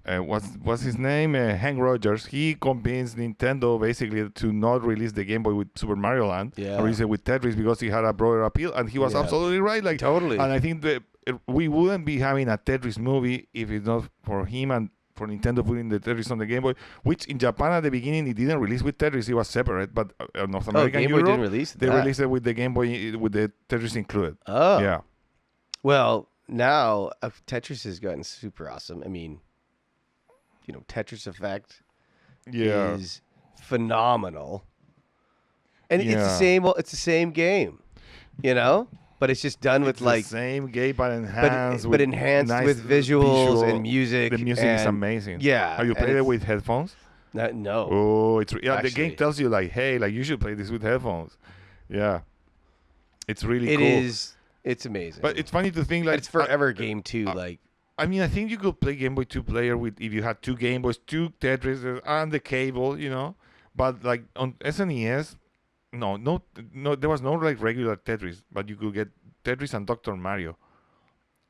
what's his name? Hank Rogers. He convinced Nintendo basically to not release the Game Boy with Super Mario Land. Yeah. Release it with Tetris because he had a broader appeal, and he was absolutely right. Like totally. And I think that we wouldn't be having a Tetris movie if it's not for him and for Nintendo putting the Tetris on the Game Boy, which in Japan at the beginning it didn't release with Tetris, it was separate, but North America and Europe, didn't release they released it with the Game Boy with the Tetris included. Oh. Yeah. Well, now Tetris has gotten super awesome. I mean, Tetris Effect Yeah. is phenomenal. And Yeah. it's the same game, but it's just done with the same game but enhanced but enhanced nice with visuals visual. and music. The music is amazing. Yeah. Have you played it with headphones? No. Oh, it's the Actually. game tells you like, hey, like you should play this with headphones. Yeah. It's really cool. It is. It's amazing. But it's funny to think like it's forever game too. I mean, I think you could play Game Boy 2-player if you had 2 Game Boys, 2 Tetris, and the cable, But like on SNES, no, there was no like regular Tetris, but you could get Tetris and Dr. Mario,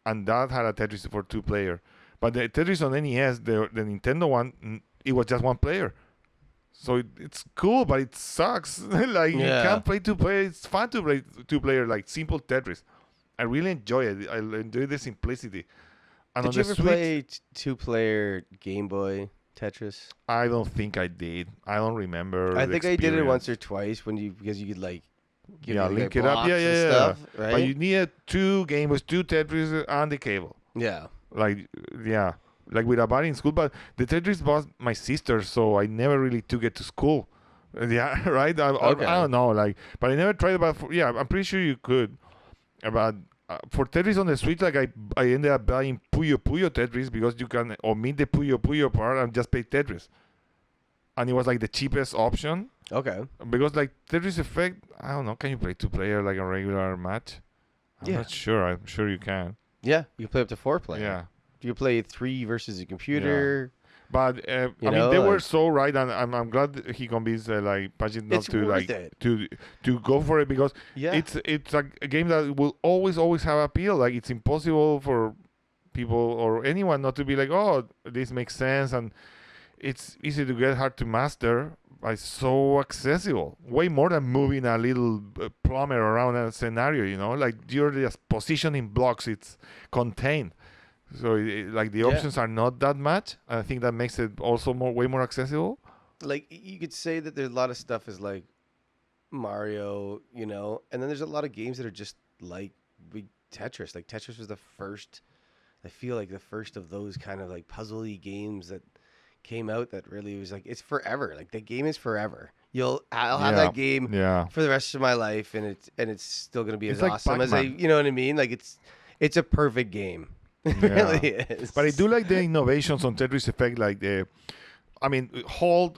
and that had a Tetris for 2-player. But the Tetris on NES, the Nintendo one, it was just 1 player. So it's cool, but it sucks. Like you can't play 2-player. It's fun to play 2-player, like simple Tetris. I really enjoy it. I enjoy the simplicity. And did you ever play 2-player Game Boy Tetris? I don't think I did. I don't remember. I think I did it once or twice because you could like link it up. Yeah. Stuff, right? But you needed 2 Game Boys, 2 Tetris, and the cable. Yeah. Like with a buddy in school. But the Tetris was my sister, so I never really took it to school. Yeah, right. I don't know. But I never tried. But I'm pretty sure you could. But for Tetris on the Switch, like I ended up buying Puyo Puyo Tetris because you can omit the Puyo Puyo part and just play Tetris. And it was like the cheapest option. Okay. Because like Tetris Effect, I don't know, can you play 2-player like a regular match? I'm not sure. I'm sure you can. Yeah, you can play up to 4-player. Yeah. You can play 3 versus a computer. Yeah. But I mean, they were so right, and I'm glad he convinced Pagino to go for it because it's a game that will always have appeal. Like it's impossible for people or anyone not to be like, oh, this makes sense, and it's easy to get, hard to master. But it's so accessible, way more than moving a little plumber around a scenario. Like you're just positioning blocks. It's contained. So the options are not that much. I think that makes it also way more accessible. Like you could say that there's a lot of stuff is like Mario, and then there's a lot of games that are just like Tetris. Like Tetris was the first. I feel like the first of those kind of like puzzly games that came out that really was like it's forever. Like the game is forever. I'll have that game for the rest of my life, and it's still gonna be as awesome as you know what I mean. Like it's a perfect game. It really is. But I do like the innovations on Tetris Effect, like Hold,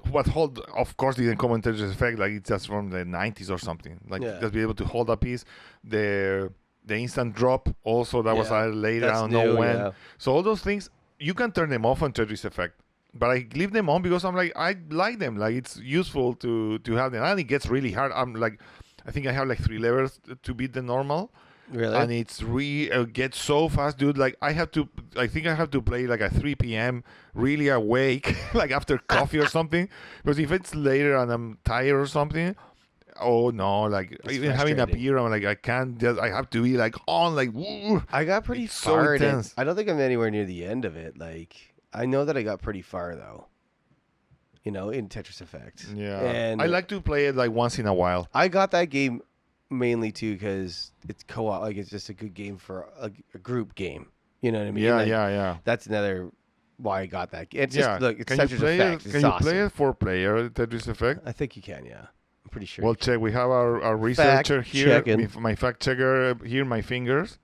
of course, didn't come on Tetris Effect, like it's just from the 90s or something. Like just be able to hold a piece. The instant drop also, that was later, I don't know when. Yeah. So all those things, you can turn them off on Tetris Effect. But I leave them on because I'm like, I like them. Like it's useful to have them. And it gets really hard. I think I have like 3 levels to beat the normal. Really? And it's gets so fast, dude. Like I think I have to play like at 3 p.m. really awake, like after coffee or something. Because if it's later and I'm tired or something, oh no, like it's even having a beer, I'm like I can't. I have to be like on, like woo. I got pretty far. I don't think I'm anywhere near the end of it. Like I know that I got pretty far though. In Tetris Effect. Yeah. And I like to play it like once in a while. I got that game mainly too because it's co-op. Like it's just a good game for a group game. You know what I mean? Yeah. That's another why I got that. It's just look. It's Tetris Effect. Can you play it 4-player Tetris Effect? I think you can. Yeah, I'm pretty sure. Well, check. We have our researcher here. My fact checker here. My fingers.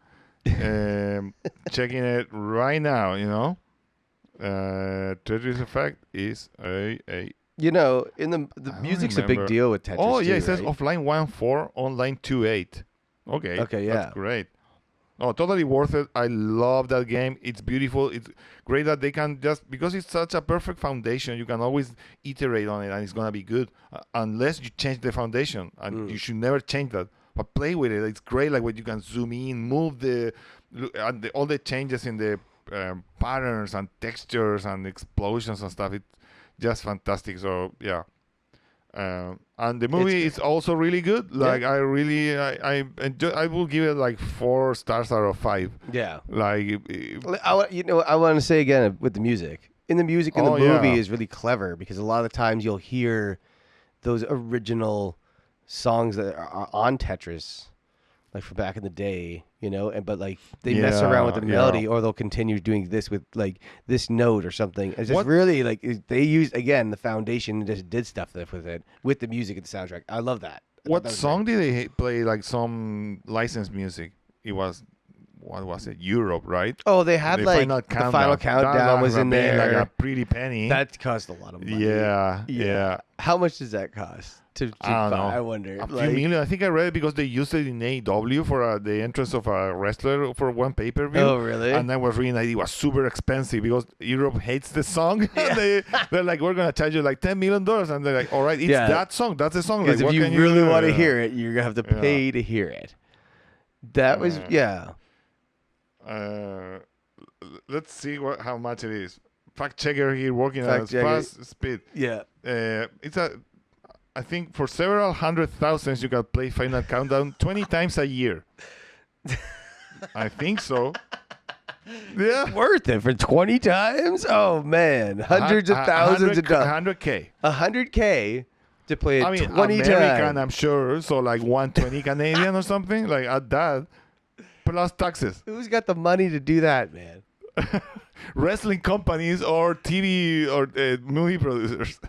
Checking it right now. Tetris Effect is a. In the music's a big deal with Tetris. Oh yeah, too, it says right? offline 1.4, online 2.8. Okay, yeah, that's great. Oh, totally worth it. I love that game. It's beautiful. It's great that they can just, because it's such a perfect foundation, you can always iterate on it and it's gonna be good, unless you change the foundation, and you should never change that. But play with it. It's great. Like when you can zoom in, move all the changes in the patterns and textures and explosions and stuff. It's just fantastic. So yeah. And the movie is also really good. Like I enjoy, I will give it like 4 stars out of 5. Yeah. Like I want to say again with the music. The music in the movie is really clever because a lot of the times you'll hear those original songs that are on Tetris like from back in the day, but like they mess around with the melody, or they'll continue doing this with like this note or something. It's just really like they used again the foundation and just did stuff with it with the music and the soundtrack. I love that. What song did they play? Like some licensed music? It was. What was it? Europe, right? Oh, they had the final countdown was in there. Like a pretty penny. That cost a lot of money. Yeah. How much does that cost? I don't know. I wonder. A few million. I think I read it because they used it in AEW for the entrance of a wrestler for one pay-per-view. Oh, really? And I was reading that it was super expensive because Europe hates the song. Yeah. they're like, we're going to charge you like $10 million. And they're like, all right, it's that song. That's the song. Because like, if you really want to hear it, you're going to have to pay to hear it. That was, let's see how much it is. Fact checker here working at fast speed. Yeah. It's I think for several 100,000 you can play Final Countdown 20 times a year. I think so. Yeah. Worth it for 20 times? Oh man, hundreds of thousands of dollars. 100K. 100K to play it 20 American, times. I'm sure. So like 120 Canadian or something like at that. Plus taxes. Who's got the money to do that, man? Wrestling companies or TV or movie producers.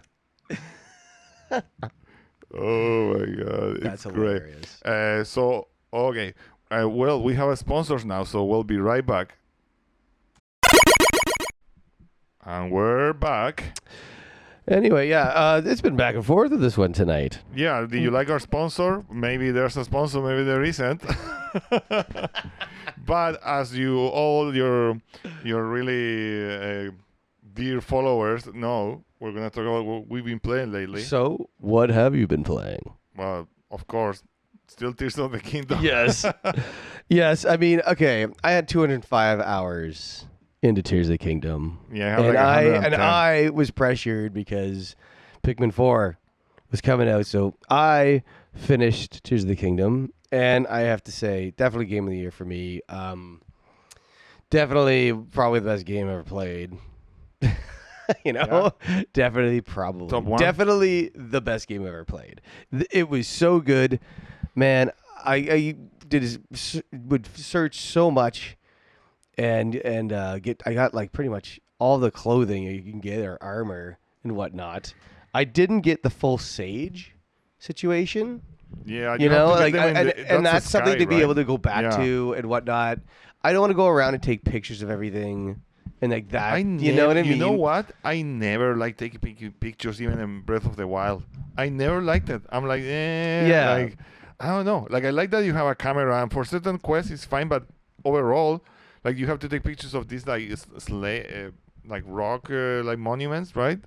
Oh my God, that's it's hilarious. Great. So okay, well we have sponsors now, so we'll be right back. And we're back. Anyway, it's been back and forth with this one tonight. Yeah, do you like our sponsor? Maybe there's a sponsor, maybe there isn't. But as your really dear followers know, we're gonna talk about what we've been playing lately. So, what have you been playing? Well, of course, still Tears of the Kingdom. Yes, yes. I mean, okay, I had 205 hours into Tears of the Kingdom. Yeah, I was pressured because Pikmin 4 was coming out, so I finished Tears of the Kingdom, and I have to say, definitely game of the year for me. Definitely, probably the best game I've ever played. Definitely, probably, top one. Definitely the best game I've ever played. It was so good, man. I would search so much. And I got like pretty much all the clothing you can get or armor and whatnot. I didn't get the full Sage situation. Yeah, and that's something to be able to go back to and whatnot. I don't want to go around and take pictures of everything and like that. You know what I mean? You know what? I never like taking pictures even in Breath of the Wild. I never liked it. I'm like, like I don't know. Like I like that you have a camera, and for certain quests it's fine, but overall. Like you have to take pictures of these like like rock like monuments, right?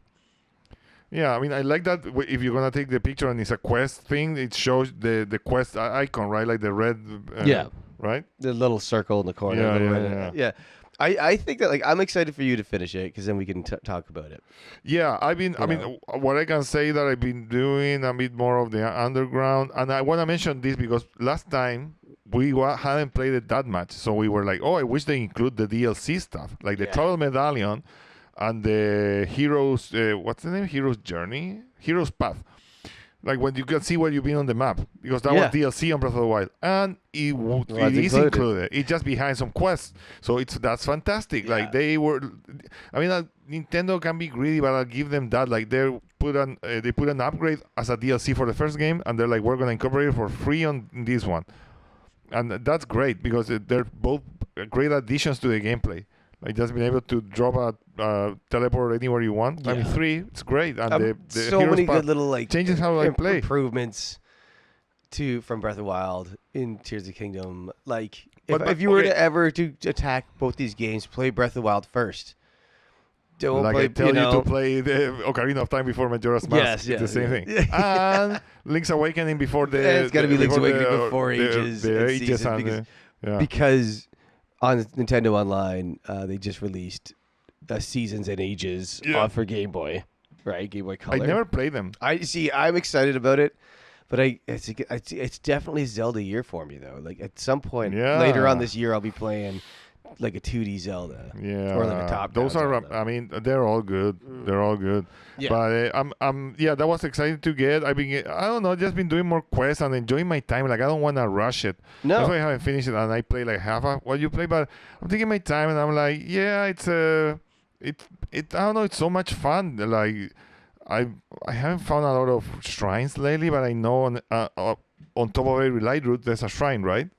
Yeah, I mean I like that. If you're gonna take the picture and it's a quest thing, it shows the quest icon, right? Like the red. Right. The little circle in the corner. Yeah. I think that I'm excited for you to finish it because then we can talk about it. Yeah, I mean, what I can say that I've been doing a bit more of the underground, and I want to mention this because last time. We hadn't played it that much, so we were like, "Oh, I wish they include the DLC stuff, like the Travel Medallion and the Heroes. What's the name? Heroes Journey, Heroes Path. Like when you can see where you've been on the map, because that was DLC on Breath of the Wild, and it is included. It's just behind some quests, so that's fantastic. Yeah. Like they were, Nintendo can be greedy, but I'll give them that. Like they put an upgrade as a DLC for the first game, and they're like, we're gonna incorporate it for free on this one. And that's great because they're both great additions to the gameplay. Like just being able to drop a teleport anywhere you want. Yeah. I mean, 3, it's great. And the so many good little changes how I play. Improvements from Breath of the Wild in Tears of the Kingdom. Like if you were to ever to attack both these games, play Breath of the Wild first. Don't like play, I tell you to play the Ocarina of Time before Majora's Mask. It's the same thing. And Link's Awakening before the... it's got to be Link's Awakening before Ages. The Ages and because on Nintendo Online, they just released Seasons and Ages for Game Boy. Right? Game Boy Color. I never played them. I'm excited about it. But it's definitely Zelda year for me, though. Like at some point later on this year, I'll be playing like a 2D Zelda. Yeah, or like a top. those are. Zelda. I mean, they're all good. They're all good. Yeah. But yeah, that was exciting to get. I don't know, just been doing more quests and enjoying my time. Like I don't want to rush it. No. That's why I haven't finished it, and I play like half of what you play. But I'm taking my time, and I'm like, yeah, it's I don't know, it's so much fun. Like I haven't found a lot of shrines lately, but I know on top of every light route there's a shrine, right?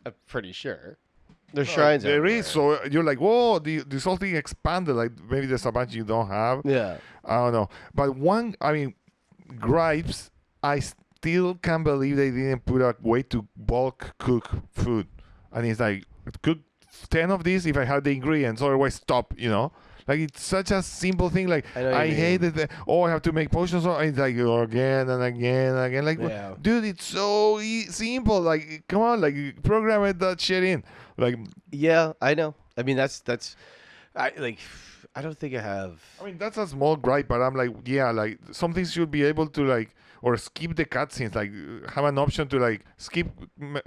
I'm pretty sure. There's shrines there everywhere. is, so you're like, whoa, this whole thing expanded. Like maybe there's a bunch you don't have. Yeah. I don't know. But gripes, I still can't believe they didn't put a way to bulk cook food. And it's like, cook 10 of these if I have the ingredients, otherwise stop, Like it's such a simple thing. Like I hate it. I have to make potions. And it's like again and again and again. Like, dude, it's so simple. Like, come on, like program it that shit in. Like, yeah, I know. I mean, that's. I don't think I have. I mean, that's a small gripe, but I'm like, yeah, like some things should be able to like or skip the cutscenes. Like have an option to like skip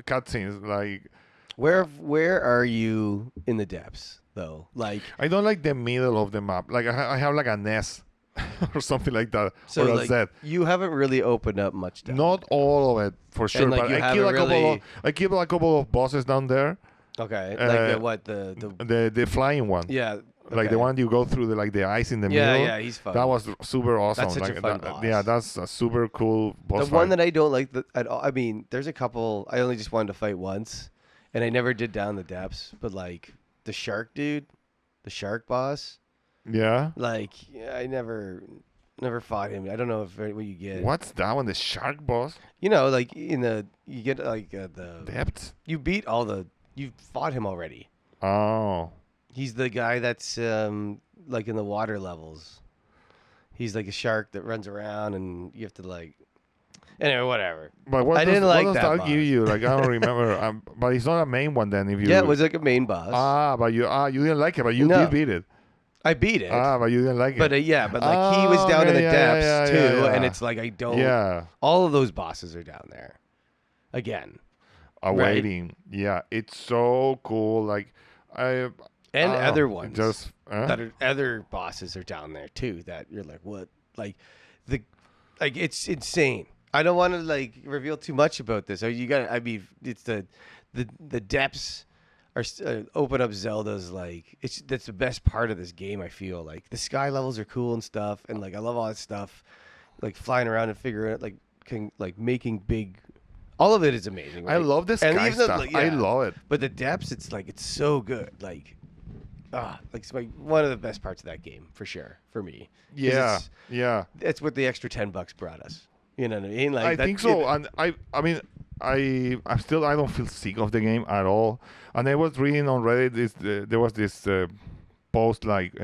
cutscenes. Like, where are you in the depths? Though, like I don't like the middle of the map. Like I have like a nest or something like that. So or like, you haven't really opened up much. Not all of it for sure, like, but I killed a couple of bosses down there. Okay, like the flying one. Yeah, okay. Like the one you go through the ice in the middle. Yeah, he's fun. That was super awesome. That's such a fun boss. Yeah, that's a super cool boss. The one that I don't like at all. I mean, there's a couple. I only just wanted to fight once, and I never did down the depths. But like. The shark dude, the shark boss. Yeah. Like I never fought him. I don't know what you get. What's that one? The shark boss? Like you get like the depths. You fought him already. Oh. He's the guy that's like in the water levels. He's like a shark that runs around, and you have to like. Anyway, whatever. But what does that give you? Like I don't remember. But it's not a main one then. It was like a main boss. But you didn't like it, but you did beat it. I beat it. But you didn't like it. But like he was down in the depths too, and it's like I don't. Yeah. All of those bosses are down there. Again. Awaiting. Right? Yeah, it's so cool. Like other ones. Just that are other bosses are down there too. That you're like, what? Like it's insane. I don't want to like reveal too much about this. It's the depths are open up Zelda's like that's the best part of this game. I feel like the sky levels are cool and stuff, and like I love all that stuff, like flying around and figuring out making big. All of it is amazing. Right? I love the sky stuff. I love it. But the depths, it's so good. It's one of the best parts of that game for sure for me. Yeah, That's what the extra $10 brought us. You know what I mean? Like I think so, and I mean, I don't feel sick of the game at all. And I was reading on Reddit there was this post like,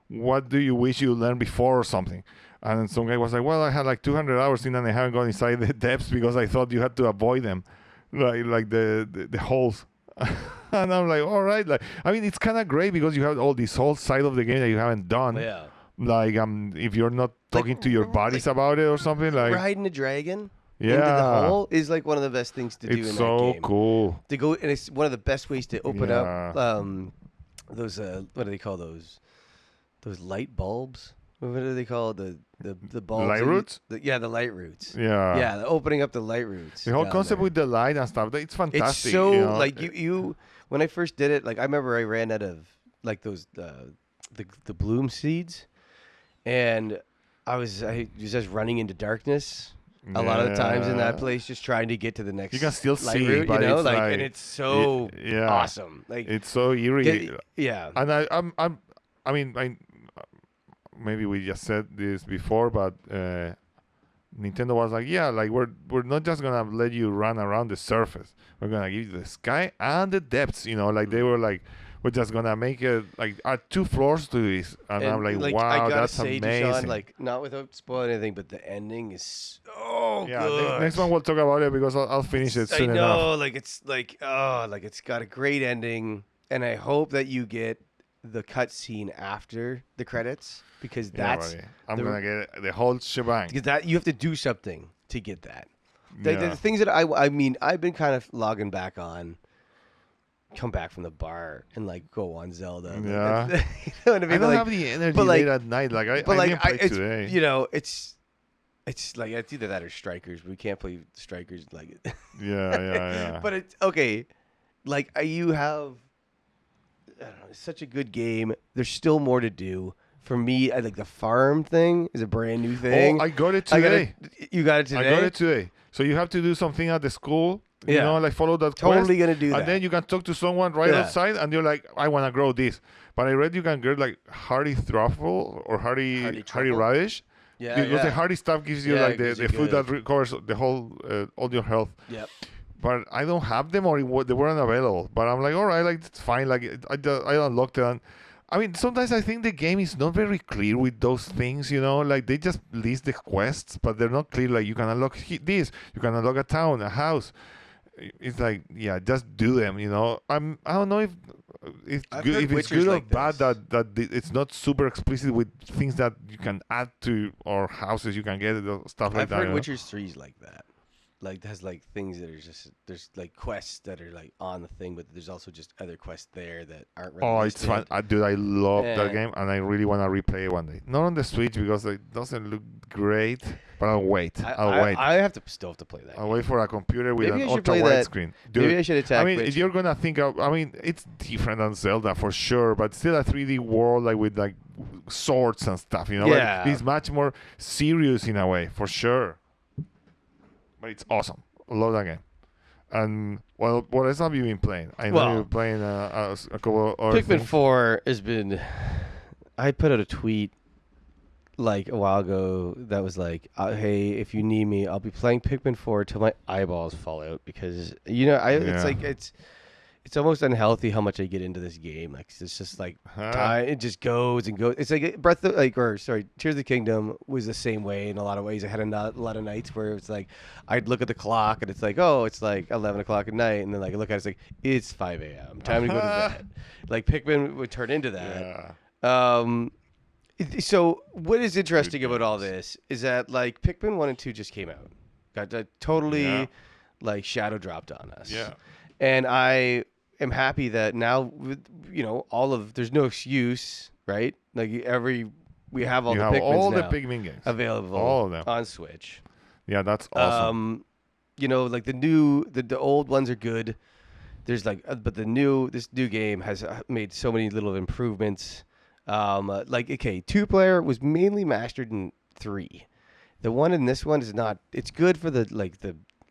what do you wish you learned before or something? And some guy was like, well, I had like 200 hours in and I haven't gone inside the depths because I thought you had to avoid them, like the holes. And I'm like, all right, like I mean, it's kind of great because you have all this whole side of the game that you haven't done. Yeah. Like if you're not talking to your buddies about it or something, like riding a dragon into the hole is like one of the best things to do in that game. It's so cool to go, and it's one of the best ways to open up those what do they call those light bulbs? What do they call the bulbs? Light roots? The light roots. Yeah, opening up the light roots. The whole concept with the light and stuff, it's fantastic. It's so like you when I first did it, like I remember I ran out of like those the bloom seeds. And I was just running into darkness a lot of the times in that place, just trying to get to the next. You can still light see, route, but it's and it's so awesome. Like it's so eerie. And I mean, maybe we just said this before, but Nintendo was like, like we're not just gonna let you run around the surface. We're gonna give you the sky and the depths. Like they were like. We're just gonna make it like 2 floors to this, and I'm like, wow, that's amazing. Deshaun, like, not without spoiling anything, but the ending is so good. Yeah, next one we'll talk about it because I'll finish it soon enough. I know, like it's it's got a great ending, and I hope that you get the cutscene after the credits because that's I'm gonna get the whole shebang. Because that you have to do something to get that. The things that I mean, I've been kind of logging back on. come back from the bar and like go on Zelda. Yeah. You know what I mean? I don't have the energy late at night. Like I didn't play today. You know, it's like it's either that or Strikers. We can't play Strikers like it. Yeah. But it's okay. Like you have, I don't know, it's such a good game. There's still more to do. For me, I think the farm thing is a brand new thing. Oh, I got it today. You got it today? I got it today. So you have to do something at the school. You know, like follow that totally quest. Gonna do that. And then you can talk to someone right outside, and you're like, I want to grow this. But I read you can get like hardy truffle or hardy radish. Yeah, because the hardy stuff gives you like the food that recovers the whole all your health. Yep. But I don't have them, or they weren't available. But I'm like, all right, like it's fine. Like I unlocked it. And, I mean, sometimes I think the game is not very clear with those things, you know, like they just list the quests, but they're not clear. Like you can unlock this, you can unlock a town, a house. It's like, yeah, just do them, you know. I don't know if it's good or bad that it's not super explicit with things that you can add to or houses you can get, stuff like that. I've heard Witcher's 3's like that. Like, has like things that are just, there's like quests that are like on the thing, but there's also just other quests there that aren't really. Oh, it's fun. Dude, I love that game, and I really want to replay it one day. Not on the Switch because it doesn't look great, but I'll wait. I'll wait. I still have to play that. I'll wait for a computer with an ultra-wide screen. Dude, maybe I should attack. I mean, if you're going to think of, I mean, it's different than Zelda for sure, but still a 3D world like with like swords and stuff, you know? Yeah. Like, it's much more serious in a way, for sure. But it's awesome. I love that game. And, well, what else have you been playing? I know you're playing a couple of other Pikmin things. 4 has been... I put out a tweet like a while ago that was like, hey, if you need me, I'll be playing Pikmin 4 till my eyeballs fall out because, you know, it's like, it's almost unhealthy how much I get into this game. Like it's just like time, it just goes and goes. It's like Tears of the Kingdom was the same way in a lot of ways. I had a lot of nights where it's like I'd look at the clock and it's like, oh, it's like 11 o'clock at night, and then like I look at it, it's like it's 5 a.m. Time to go to bed. Like Pikmin would turn into that. Yeah. So what is interesting about all this is that like Pikmin 1 and 2 just came out, got totally like shadow dropped on us. Yeah. And I am happy that now, you know, there's no excuse, right? Like we have all the Pikmin games available, all of them on Switch. Yeah, that's awesome. You know, like the old ones are good. There's like, but this new game has made so many little improvements. Like, okay, 2-player was mainly mastered in 3. The one in this one is not. It's good for the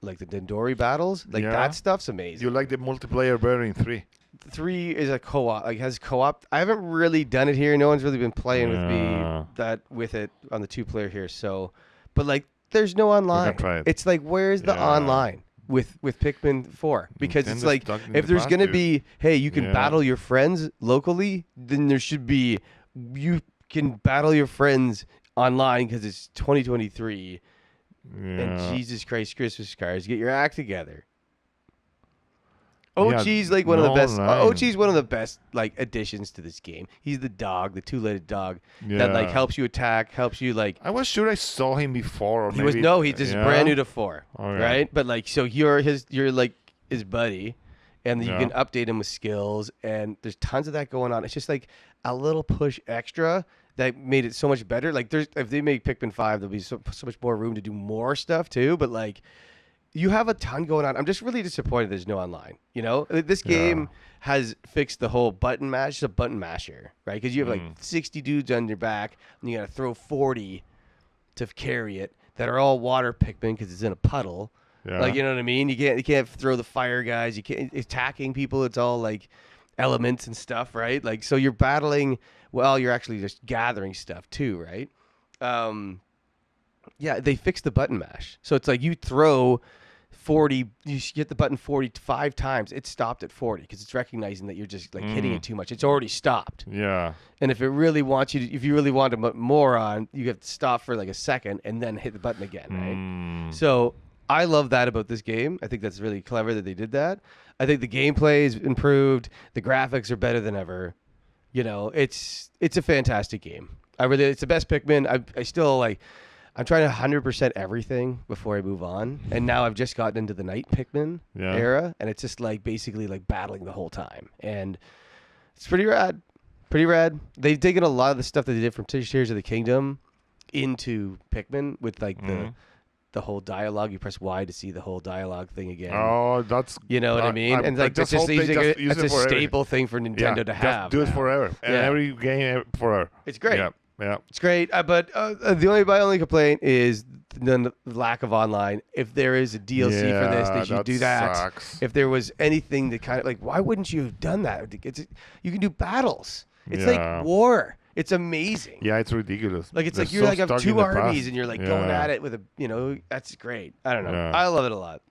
Dendori battles. Like that stuff's amazing. You like the multiplayer better in 3? 3 is a co-op. Like has co-op. I haven't really done it here. No one's really been playing with it on the 2-player here. So, but like, there's no online. It's like, where's the online with Pikmin 4? Because it's like, if there's gonna be, hey, you can battle your friends locally, then there should be, you can battle your friends online because it's 2023. And Jesus Christ, Christmas cards, get your act together. OG's like one of the best. OG's one of the best like additions to this game. He's the dog, the 2-legged dog that like helps you attack, helps you like. I was sure I saw him before. Or he's just brand new to 4, right? But like, so you're like his buddy, and you can update him with skills, and there's tons of that going on. It's just like a little push extra that made it so much better. Like, if they make Pikmin 5, there'll be so much more room to do more stuff too. But like, you have a ton going on. I'm just really disappointed there's no online. You know, this game has fixed the whole button mash. It's a button masher, right? Because you have like 60 dudes on your back, and you got to throw 40 to carry it that are all water Pikmin because it's in a puddle. Yeah. Like, you know what I mean? You can't throw the fire guys. You can't attacking people. It's all like elements and stuff, right? Like, so you're battling. Well, you're actually just gathering stuff too, right? Yeah, they fixed the button mash. So it's like you throw 40, you hit the button 45 times. It stopped at 40 because it's recognizing that you're just like hitting it too much. It's already stopped. Yeah. And if it really wants you to, if you really want to put more on, you have to stop for like a second and then hit the button again, right? So I love that about this game. I think that's really clever that they did that. I think the gameplay is improved. The graphics are better than ever. You know, it's a fantastic game. It's the best Pikmin. I still like. I'm trying to 100% everything before I move on. And now I've just gotten into the Night Pikmin era, and it's just like basically like battling the whole time. And it's pretty rad. Pretty rad. They've taken a lot of the stuff that they did from Tears of the Kingdom into Pikmin with like the whole dialogue. You press Y to see the whole dialogue thing again. Oh, that's what I mean. And like it's just a staple thing for Nintendo to have. Just do it forever, and every game forever. It's great. Yeah, it's great. But my only complaint is the lack of online. If there is a DLC for this, they should do that. Sucks. If there was anything that kind of like, why wouldn't you have done that? You can do battles. It's like war. It's amazing. Yeah, it's ridiculous. Like it's you're like have two armies and you're like going at it with a that's great. I don't know. Yeah. I love it a lot.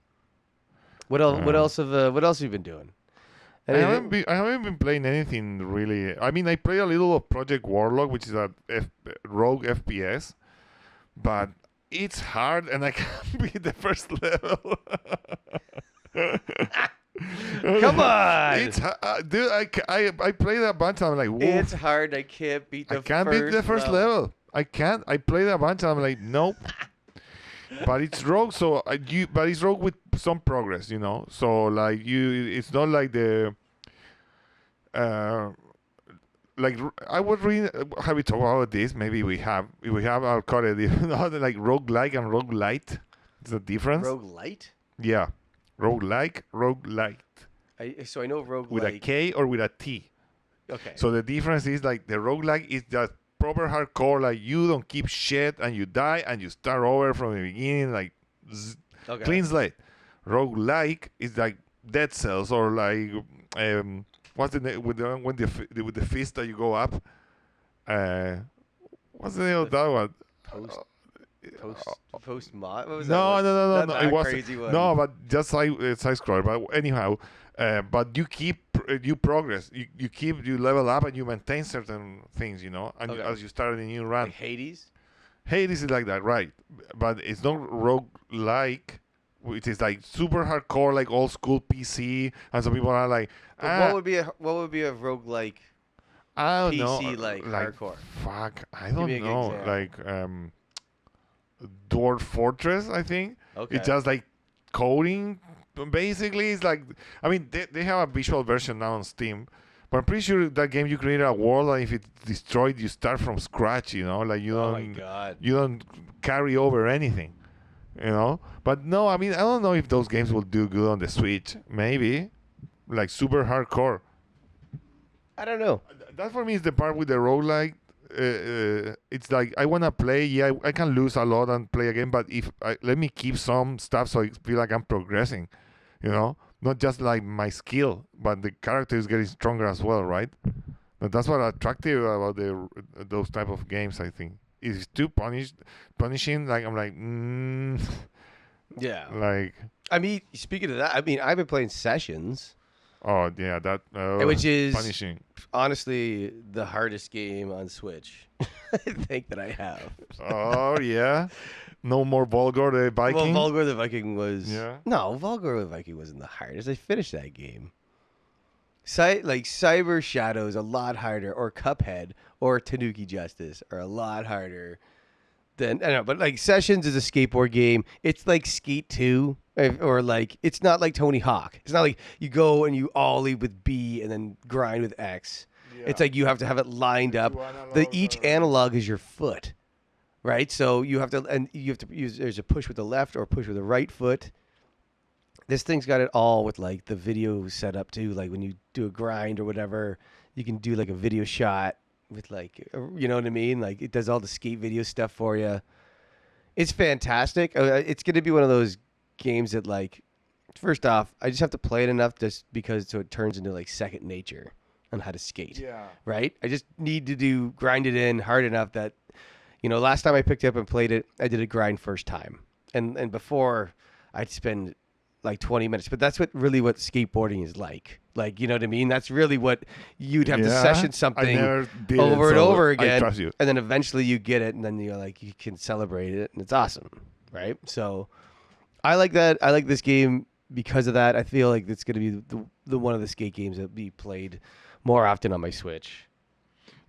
What else? What else have you been doing? I haven't been playing anything really. I mean, I played a little of Project Warlock, which is a rogue FPS, but it's hard and I can't beat the first level. Come on, it's dude. I played a bunch. And I'm like, whoa. It's hard. I can't beat the. First level. I can't. I played a bunch. And I'm like, nope. But it's rogue, so but it's rogue with some progress, you know. So like it's not like the. Like I was reading. Have we talked about this? Maybe we have. If we have, I'll cut it. Like roguelike and roguelite. It's a difference. Roguelite. Yeah. Roguelike, roguelite. So I know roguelike. With a K or with a T. Okay. So the difference is like the roguelike is just proper hardcore, like you don't keep shit and you die and you start over from the beginning, like clean slate. Roguelike is like Dead Cells or like what's the name with the fist that you go up? What's the name of that one? Post mod? What was that? No. It was crazy one. No, but just side scroll. But anyhow, but you progress. You level up and you maintain certain things, you know. And as you start a new run. Like Hades. Hades is like that, right? But it's not roguelike. It is like super hardcore, like old school PC. And some people are like, what would be a roguelike? I don't PC know, like hardcore. Fuck, I don't know. Like Dwarf Fortress, I think. Okay. It's just like coding. Basically, it's like, I mean, they have a visual version now on Steam, but I'm pretty sure that game you create a world and if it's destroyed, you start from scratch. You know, like you don't carry over anything. You know, but no, I mean, I don't know if those games will do good on the Switch. Maybe, like super hardcore. I don't know. That for me is the part with the roguelike. It's like I want to play. Yeah, I can lose a lot and play again, but let me keep some stuff so I feel like I'm progressing, you know, not just like my skill, but the character is getting stronger as well, right? But that's what attractive about those type of games. I think it's too punishing. Like I'm like, yeah. Like I mean, speaking of that, I mean, I've been playing Sessions. Oh yeah, that which is punishing. Honestly, the hardest game on Switch I think that I have. Oh yeah, no more Volgar the Viking. Well, Volgar the Viking was no, Volgar the Viking wasn't the hardest. I finished that game. Like Cyber Shadow's a lot harder, or Cuphead, or Tanuki Justice are a lot harder than I don't know. But like Sessions is a skateboard game. It's like Skate 2. Or like it's not like Tony Hawk. It's not like you go and you ollie with B and then grind with X. Yeah. It's like you have to have it lined up. Each analog is your foot, right? So you have to use. There's a push with the left or push with the right foot. This thing's got it all with like the video set up too. Like when you do a grind or whatever, you can do like a video shot with like, you know what I mean? Like it does all the skate video stuff for you. It's fantastic. It's going to be one of those games that like, first off, I just have to play it enough just because so it turns into like second nature on how to skate. Yeah. Right? I just need to grind it in hard enough that, you know, last time I picked it up and played it, I did a grind first time. And before I'd spend like 20 minutes, but that's what skateboarding is like. Like, you know what I mean? That's really what you'd have to session something over and over again. I trust you. And then eventually you get it and then you're like, you can celebrate it and it's awesome. Right? So I like that. I like this game because of that. I feel like it's going to be the one of the skate games that be played more often on my Switch.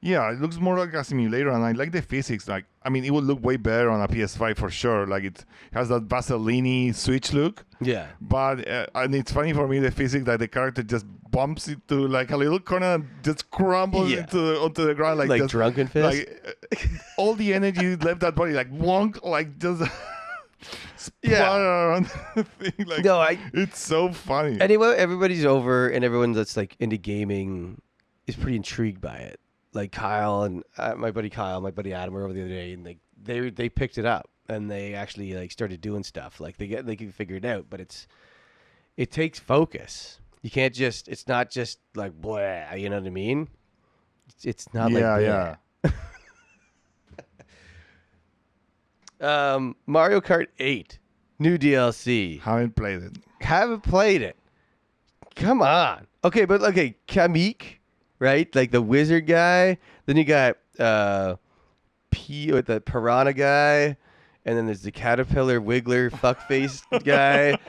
Yeah, it looks more like a simulator, and I like the physics. Like, I mean, it would look way better on a PS5 for sure. Like, it has that Vaseline Switch look. Yeah. But and it's funny for me the physics that the character just bumps into like a little corner and just crumbles onto the ground like just, drunken fist. Like all the energy left that body like wonk, like just splatter around the thing. Like, no, it's so funny. Anyway, everybody's over, and everyone that's like into gaming is pretty intrigued by it. Like Kyle and my buddy Adam were over the other day, and they picked it up and they actually like started doing stuff. Like they can figure it out, but it takes focus. You can't just. It's not just like blah. You know what I mean? It's not like blah. Mario Kart 8 new DLC. Haven't played it. Come on. Okay, but Kamik, right? Like the wizard guy. Then you got P with the piranha guy, and then there's the caterpillar wiggler fuckface guy.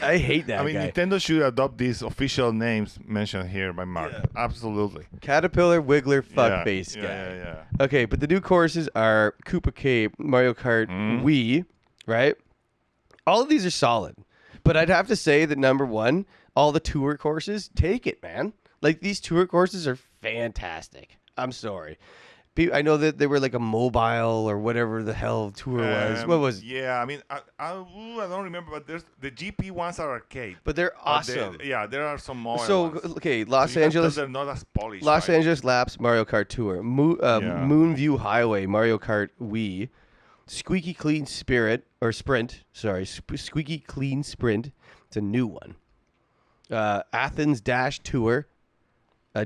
I hate that guy. Nintendo should adopt these official names mentioned here by Mark. Yeah. Absolutely. Caterpillar wiggler fuckface guy. Yeah. Okay, but the new courses are Koopa Cape, Mario Kart Wii, right? All of these are solid. But I'd have to say that number one, all the tour courses, take it, man. Like, these tour courses are fantastic. I'm sorry. I know that they were like a mobile or whatever the hell tour was. What was it? Yeah, I mean, I don't remember, but there's the GP ones are arcade. But they're awesome. There are some more. So, ones. Okay, Los Angeles. They're not as polished. Los Angeles Laps Mario Kart Tour. Moonview Highway Mario Kart Wii. Squeaky Clean Sprint. Squeaky Clean Sprint. It's a new one. Athens Dash Tour.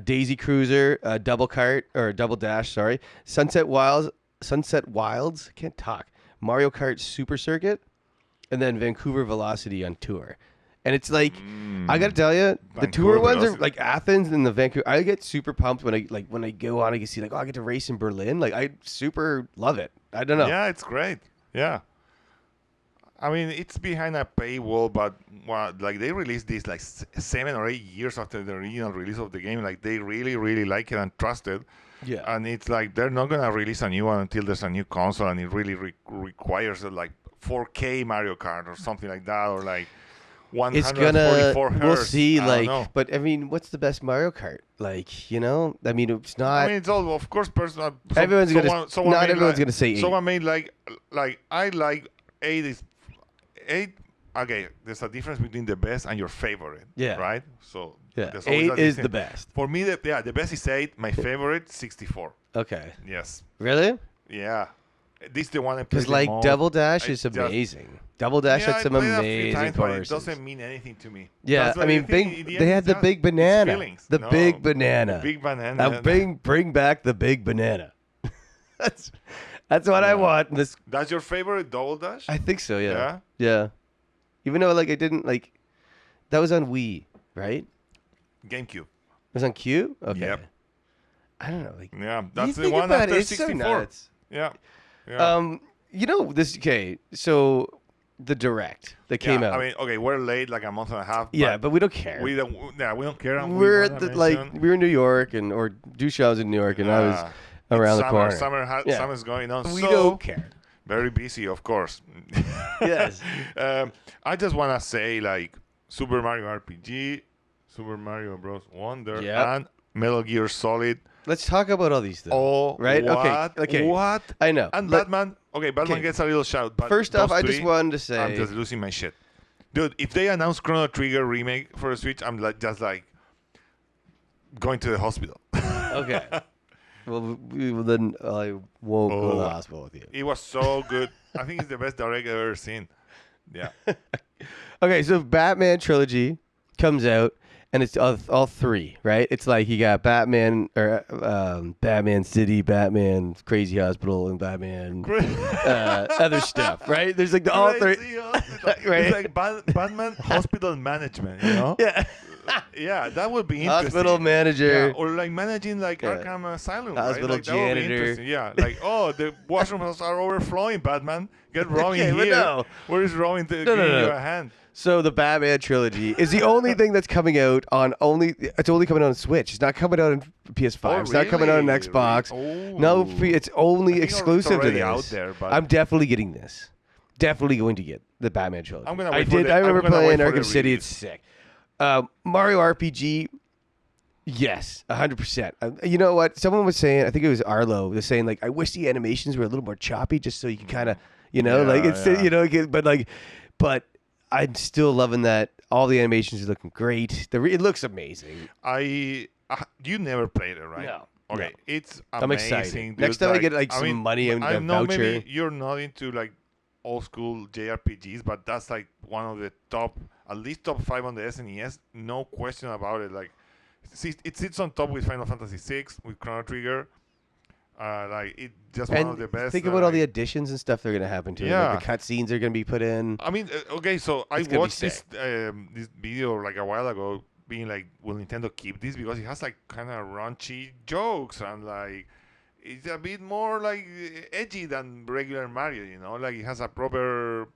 Daisy Cruiser, Double Dash, Sunset Wilds, can't talk, Mario Kart Super Circuit, and then Vancouver Velocity on tour. And it's like, I gotta tell you, the tour ones are like Athens and the Vancouver. I get super pumped when I go on. I can see like, I get to race in Berlin. Like, I super love it. I don't know. Yeah, it's great. Yeah. I mean, it's behind a paywall, but they released this like 7 or 8 years after the original release of the game. Like, they really, really like it and trust it. Yeah. And it's like they're not gonna release a new one until there's a new console, and it really requires like 4K Mario Kart or something like that, or like 144 hertz. We'll see. But I mean, what's the best Mario Kart? Like, you know, I mean, it's not. I mean, it's all, of course, personal. Everyone's gonna say 8. Someone made like I like 8 is. 8, okay, there's a difference between the best and your favorite. Yeah. Right? So yeah, 8 is the best. For me, the best is 8. My favorite, 64. Okay. Yes. Really? Yeah. This is the one I played. Because like Double Dash is amazing. Double Dash had some amazing courses. It doesn't mean anything to me. Yeah, I mean, they had the big banana. Big banana. The big banana. Now bring back the big banana. That's what I want. That's your favorite Double Dash? I think so, yeah. Yeah. Even though like I didn't like that was on Wii, right? GameCube. It was on Q? Okay. Yep. I don't know. Like, yeah, that's the one after 64. So nuts. Yeah. You know this. Okay, so the Direct that came out. I mean, okay, we're late like a month and a half. Yeah, but we don't care. We don't care. We're we were in New York or Dusha was in New York, and I was around the corner. Summer's going on. We don't care. Very busy, of course. Yes. I just want to say, like, Super Mario RPG, Super Mario Bros. Wonder, and Metal Gear Solid. Let's talk about all these things. Oh, right? Okay. What? I know. And Batman. Okay, Batman gets a little shout. But first off, I just wanted to say, I'm just losing my shit, dude. If they announce Chrono Trigger remake for the Switch, I'm just going to the hospital. Okay. Well, then I won't go to the hospital with you. It was so good. I think it's the best Direct I've ever seen. Yeah. Okay, so Batman Trilogy comes out, and it's all 3, right? It's like you got Batman or Batman City, Batman Crazy Hospital, and Batman other stuff, right? There's like all 3. Right? It's like Batman Hospital Management, you know? Yeah. Yeah, that would be interesting. Hospital manager. Yeah, or like managing like Arkham Asylum, Hospital right? Like, janitor. that would be interesting. Yeah, like, oh, the washrooms are overflowing, Batman. Get Robin Okay, but here. no. Where is Robin to give you a hand? So the Batman trilogy is the only thing that's coming out on it's only coming out on Switch. It's not coming out on PS5. Oh, It's not coming out on really? Xbox. Oh. No, it's only think exclusive it's to already this. out there, but- I'm definitely getting this. Definitely going to get the Batman trilogy. I'm gonna I wait for did. the- I I'm remember gonna playing wait for the Arkham City. release. It's sick. Mario RPG. Yes, 100%. You know what? Someone was saying. I think it was Arlo. Was saying like, I wish the animations were a little more choppy, just so you can kind of, like it's but I'm still loving that. All the animations are looking great. It looks amazing. You never played it, right? No. Okay, No. it's amazing. I'm excited. Dude. Next time I get some money and I a know voucher. maybe you're not into like old school JRPGs, but that's like one of the top, at least top 5 on the SNES. No question about it. Like, it sits on top with Final Fantasy VI, with Chrono Trigger. Like, it just one of the best. Think about all the additions and stuff they're gonna happen to it. Yeah. Like the cutscenes are gonna be put in. I mean, okay, so I It's gonna be watched this sick. this video like a while ago, being like, will Nintendo keep this? Because it has like kind of raunchy jokes and like it's a bit more like edgy than regular Mario, like it has a plot,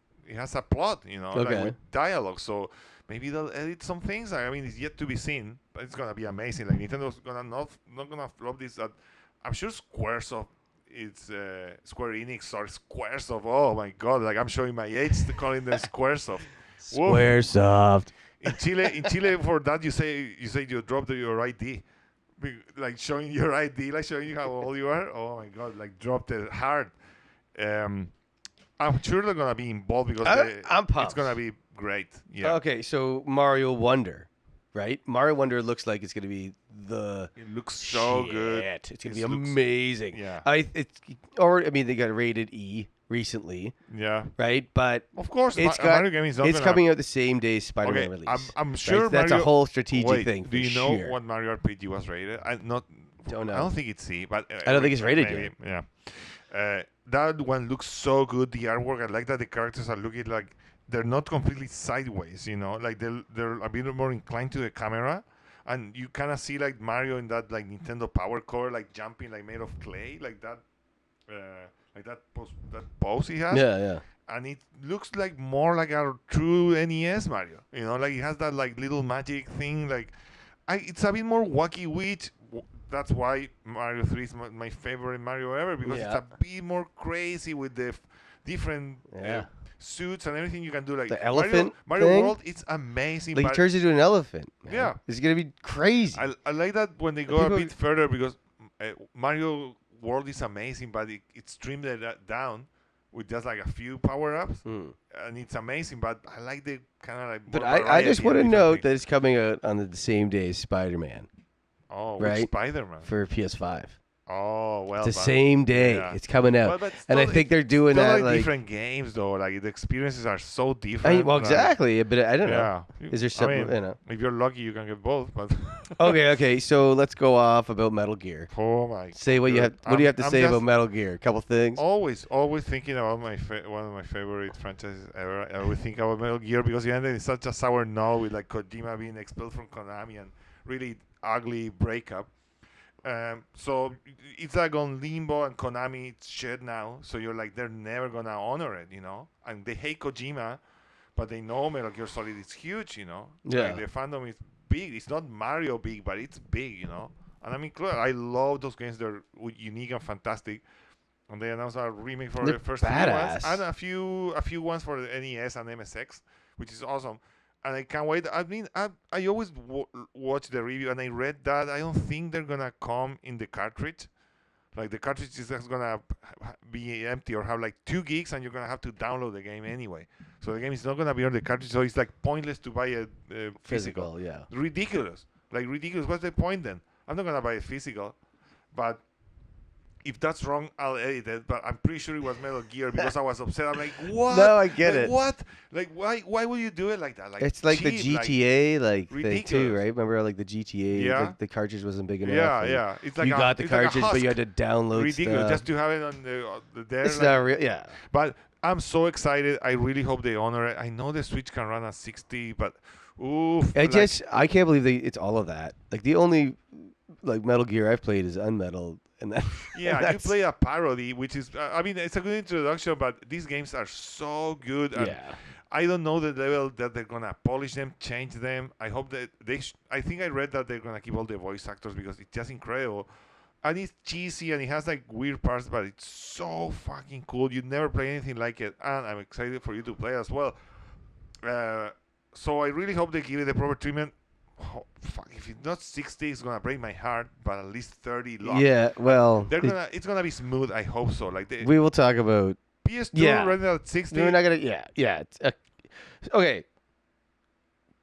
like Okay. with dialogue. So maybe they'll edit some things. I mean, it's yet to be seen, but it's gonna be amazing. Like Nintendo's not gonna flop this. I'm sure Square Enix or Squaresoft. Oh my God! Like I'm showing my age calling them Squaresoft. Woof. Squaresoft. In Chile, for that you say you dropped your ID, like showing your ID, like showing you how old you are. Oh my God! Like dropped it hard. I'm sure they're gonna be involved because I'm pumped. it's gonna be great. Yeah. Okay, so Mario Wonder, right? Mario Wonder looks like it's gonna be the. It looks so good. It's gonna be It looks- amazing. Yeah. They got rated E recently, Yeah. right? But Of course, it's Mario game is not it's gonna- coming out the same day as Spider-Man Okay, release. I'm sure right? That's a Mario- whole strategic Wait, thing. do you for know sure. what Mario RPG was rated? Don't know. I don't think it's C, but I don't think it's rated maybe, yeah. That one looks so good. The artwork, I like that the characters are looking like they're not completely sideways. Like they're a bit more inclined to the camera, and you kind of see like Mario in that like Nintendo Power Core, like jumping like made of clay, like that pose he has. Yeah. And it looks like more like a true NES Mario. Like it has that like little magic thing. Like, it's a bit more wacky, which that's why Mario 3 is my favorite Mario ever, because it's a bit more crazy with the different suits and everything you can do. Like The elephant Mario thing? World, it's amazing. Like but he turns into an elephant. Man. Yeah. It's gonna be crazy. I like that when they go a People- bit further, because Mario World is amazing, but it streamed it down with just like a few power-ups, and it's amazing. But I like the kind of like. But more I just variety want to and different note things. that it's coming out on the same day as Spider-Man Oh, right? which Spider-Man. for PS5. Oh, well. It's the same day. yeah. It's coming out. But And I still, think they're doing still that like different games though. Like the experiences are so I different. mean, well, like, exactly. But I don't know. Yeah. Is there something, I mean, if you're lucky, you can get both. But Okay. So let's go off about Metal Gear. oh my. Say what you have. God. What do you have to I'm say just about Metal Gear? A couple things. Always thinking about one of my favorite franchises ever. I always think about Metal Gear because it ended in such a sour note with like Kojima being expelled from Konami and really ugly breakup. So it's like on limbo, and Konami it's shit now. So you're like, they're never gonna honor it, And they hate Kojima, but they know Metal Gear Solid is huge, Yeah. Like the fandom is big. It's not Mario big, but it's big, And I mean, I love those games. They're unique and fantastic. And they announced a remake for They're the first few ones, badass. and a few ones for the NES and MSX, which is awesome. And I can't wait. I mean, I always watch the review, and I read that I don't think they're gonna come in the cartridge. Like the cartridge is just gonna be empty or have like 2 gigs, and you're gonna have to download the game anyway. So the game is not gonna be on the cartridge. So it's like pointless to buy a physical. Yeah. Ridiculous. Like ridiculous. What's the point then? I'm not gonna buy a physical, but. If that's wrong, I'll edit it. But I'm pretty sure it was Metal Gear because I was upset. I'm like, what? No, I get Like, it. What? Like, why would you do it like that? Like, It's like the cheap, GTA thing too, ridiculous. right? Remember like the GTA, Yeah. the cartridge wasn't big enough. Yeah, and yeah. It's like you got the it's like a cartridge, but you had husk. to download Ridiculous stuff. just to have it on the there. It's like- not real. Yeah. But I'm so excited. I really hope they honor it. I know the Switch can run at 60, but Oof. I can't believe it's all of that. Like the only Metal Gear I've played is Unmetal, and that. Yeah, you play a parody, which is I mean it's a good introduction, but these games are so good. And yeah. I don't know the level that they're gonna polish them, change them. I hope that I think I read that they're gonna keep all the voice actors because it's just incredible. And it's cheesy and it has like weird parts, but it's so fucking cool. You never play anything like it, and I'm excited for you to play as well. So I really hope they give it the proper treatment. Oh, fuck, if it's not 60, it's gonna break my heart, but at least 30. Yeah, well, it's gonna be smooth. I hope so. Like we will talk about PS2 running at 60. We're not gonna. Yeah. Okay.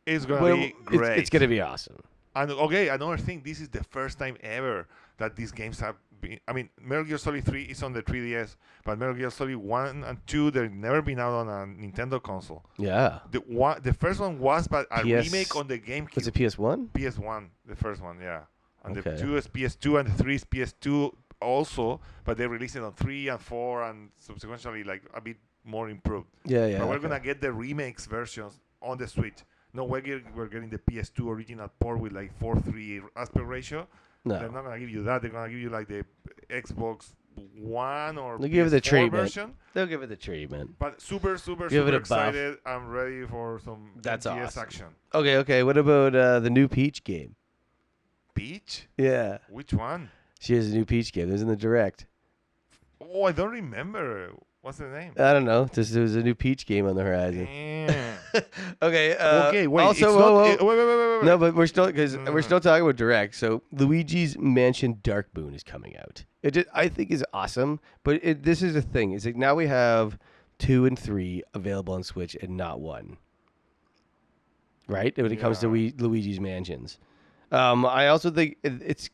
It's gonna be great. It's gonna be awesome. And okay, another thing. This is the first time ever that these games have been. I mean, Metal Gear Solid 3 is on the 3DS, but Metal Gear Solid 1 and 2 they've never been out on a Nintendo console. Yeah. The first one was, but a remake on the GameCube. Was it PS1? PS1, the first one, yeah. And okay. the 2 is PS2 and the 3 is PS2 also, but they released it on 3 and 4 and subsequently like a bit more improved. Yeah. But we're gonna get the remakes versions on the Switch. No, we're getting the PS2 original port with like 4:3 aspect ratio. No. They're not gonna give you that. They're gonna give you like the Xbox One or they'll give it the treatment. Version. They'll give it the treatment. But super excited. I'm ready for some That's awesome. action. Okay. What about the new Peach game? Peach? Yeah. Which one? She has a new Peach game. It was in the Direct. Oh, I don't remember. What's the name? I don't know. There was a new Peach game on the horizon. Okay. Okay. Wait. Also, wait. No, but we're still we're still talking about Direct. So Luigi's Mansion Dark Moon is coming out. I think is awesome. But this is the thing. Is like now we have 2 and 3 available on Switch and not 1. Right. When it comes to Luigi's Mansions. I also think it's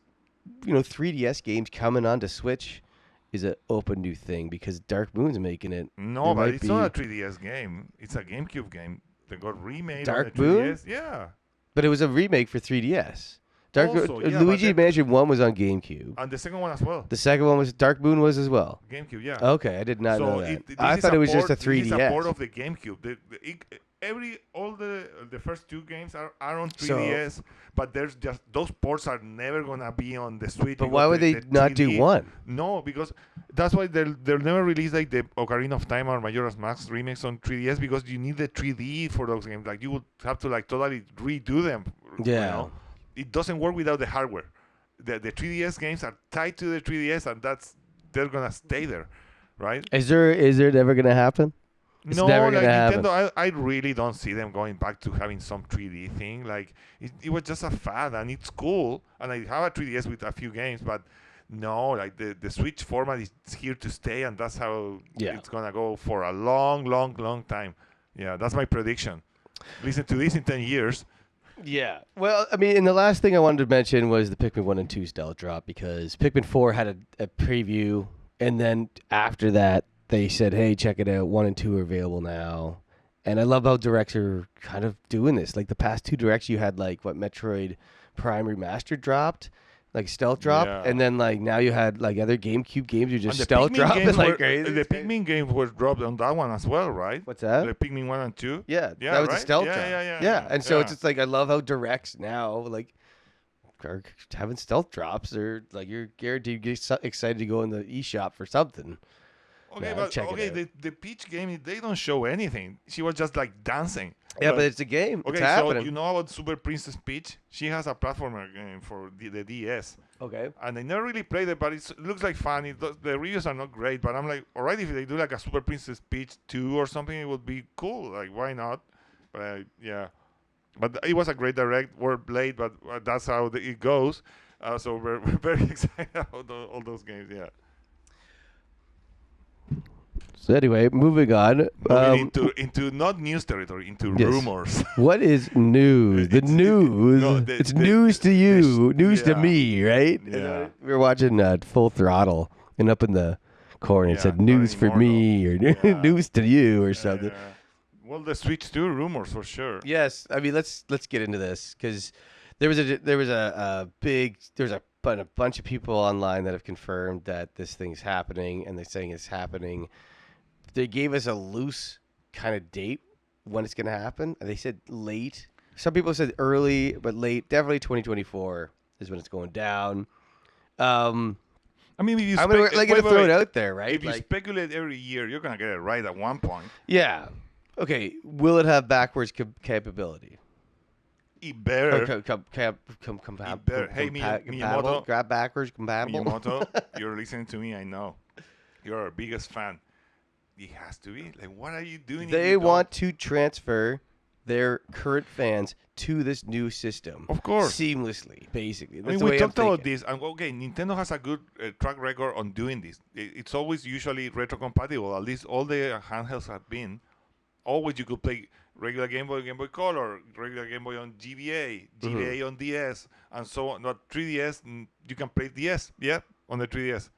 3DS games coming onto Switch is an open new thing because Dark Moon's making it. No, but it's not a 3DS game. It's a GameCube game that got remade Dark on the Moon? 3DS. Yeah. But it was a remake for 3DS. Also, yeah, Luigi's Mansion 1 was on GameCube. And the second one as well. The second one was Dark Moon was as well. GameCube, yeah. Okay, I did not know that. I This thought it was port, just a 3DS. This is a port of the GameCube. All the first 2 games are on 3DS, but there's just those ports are never gonna be on the Switch. But why would they not do 1? No, because that's why they'll never release like the Ocarina of Time or Majora's Mask remakes on 3DS because you need the 3D for those games. Like you would have to like totally redo them. Yeah. It doesn't work without the hardware. The 3DS games are tied to the 3DS, and they're gonna stay there, right? Is there ever gonna happen? It's never gonna happen. Nintendo, I really don't see them going back to having some 3D thing. Like it was just a fad, and it's cool. And I have a 3DS with a few games, but no, like the Switch format is here to stay, and that's how it's gonna go for a long, long, long time. Yeah, that's my prediction. Listen to this in 10 years. Yeah. Well, I mean, and the last thing I wanted to mention was the Pikmin 1 and 2 stealth drop because Pikmin 4 had a preview, and then after that, they said, hey, check it out. 1 and 2 are available now. And I love how Directs are kind of doing this. Like the past 2 Directs, you had like Metroid Prime Remastered dropped, like stealth drop, and then like now you had like other GameCube games you just stealth dropping like crazy. The Pikmin games were dropped on that one as well, right? What's that? The Pikmin 1 and 2? Yeah, that was a stealth drop. Yeah. And so it's just like I love how Directs now like are having stealth drops. Or like you're guaranteed to get excited to go in the eShop for something. Okay, the Peach game, they don't show anything. She was just like dancing. Yeah, but it's a game. Okay, it's happening. So you know about Super Princess Peach? She has a platformer game for the DS. Okay. And I never really played it, but it looks like fun. The reviews are not great, but I'm like, alright, if they do like a Super Princess Peach 2 or something, it would be cool. Like, why not? But yeah. But it was a great direct, word played, but that's how it goes. So we're very excited about all those games, yeah. So anyway, moving on. Into not news territory, into rumors. What is news? The news. It's news to you, news to me, right? Yeah. We were watching Full Throttle, and up in the corner it said "news for me" or "news to you" or something. Well, the Switch 2 rumors for sure. Yes, I mean let's get into this because there was a bunch of people online that have confirmed that this thing's happening, and they're saying it's happening. They gave us a loose kind of date when it's going to happen. They said late Some people said early, but late. Definitely 2024 is when it's going down. I mean, if you I'm gonna throw it out there, right? If you speculate every year, you're gonna get it right at one point. Yeah. Okay. Will it have backwards capability? It better. Compatible. Hey, Miyamoto. Grab backwards compatible. Miyamoto, you're listening to me. I know. You're our biggest fan. It has to be. Like, what are you doing? They want to transfer their current fans to this new system. Of course. Seamlessly, basically. That's we talked about this. And okay, Nintendo has a good track record on doing this. It's always usually retro-compatible. At least all the handhelds have been. Always you could play regular Game Boy Color, regular Game Boy on GBA on DS, and so on. Not 3DS, you can play DS, on the 3DS.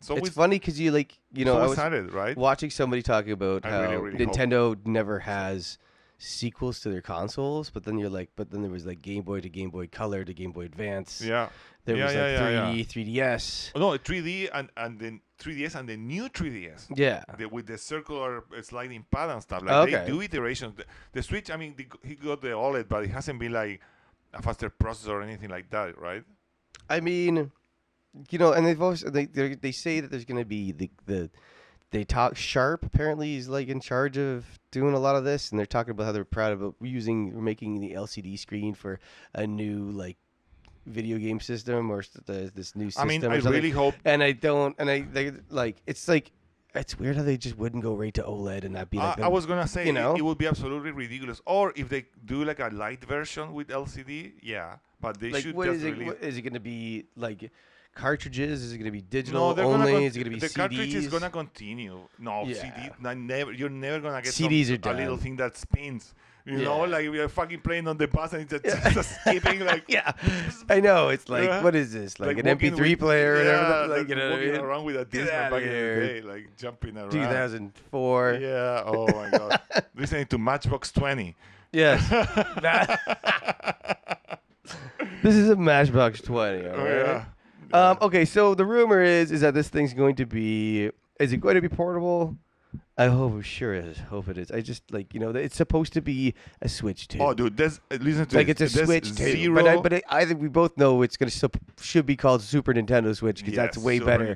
It's funny because I was excited, right? Watching somebody talking about how really Nintendo never has sequels to their consoles, but then there was like Game Boy to Game Boy Color to Game Boy Advance. Yeah. There was 3D, 3DS. Oh, no, 3D and then 3DS and the new 3DS. Yeah. With the circular sliding pad and stuff. Like they do iterations. The Switch, I mean, he got the OLED, but it hasn't been like a faster processor or anything like that, right? I mean, and they've also they say that there's going to be they talk Sharp apparently is like in charge of doing a lot of this, and they're talking about how they're proud about making the LCD screen for a new like video game system or this new system. I mean, I really hope. And it's weird how they just wouldn't go right to OLED and that be like. I was gonna say it would be absolutely ridiculous. Or if they do like a light version with LCD, but they should. Is it going to be like? Cartridges? Is it going to be digital only? Is it going to be CDs? The cartridge is going to continue. No, CD. You're never going to get CDs a little thing that spins. You know, like we are fucking playing on the bus and it's just skipping like. Yeah, I know. It's like, what is this? Like an MP3 player or whatever? Like, walking around with a Discman back in the day, like jumping around. 2004. Yeah. Oh my God. Listening to Matchbox 20. Yes. This is a Matchbox 20. All right? Yeah. Okay, so the rumor is that this thing's going to be. Is it going to be portable? I hope it is. Hope it is. I just it's supposed to be a Switch 2. Oh, dude, listen to it's a Switch 2. But I think we both know it's gonna should be called Super Nintendo Switch because that's way better.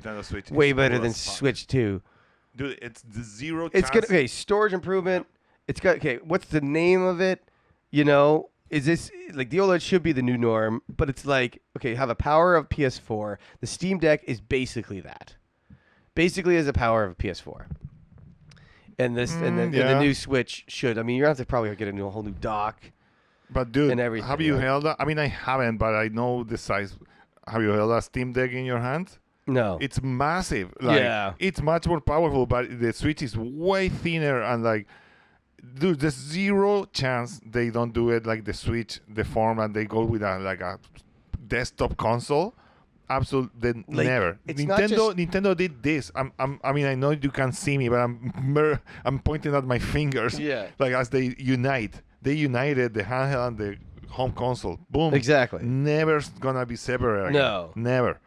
Way better than Switch 2. Dude, it's the zero. It's gonna storage improvement. It's got what's the name of it? Is this like the OLED should be the new norm, but it's like, have a power of PS4. The Steam Deck is basically that. Basically as a power of a PS4. And the new Switch should. I mean, you're going to have to probably get a whole new dock. But dude, and everything, have you held that? I mean, I haven't, but I know the size. Have you held a Steam Deck in your hand? No. It's massive. It's much more powerful, but the Switch is way thinner and dude, there's zero chance they don't do it like the Switch, the form, and they go with a desktop console. Absolutely never. Nintendo did this. I mean, I know you can't see me, but I'm pointing at my fingers. Yeah. Like as they united the handheld and the home console. Boom. Exactly. Never gonna be separate. No. Never.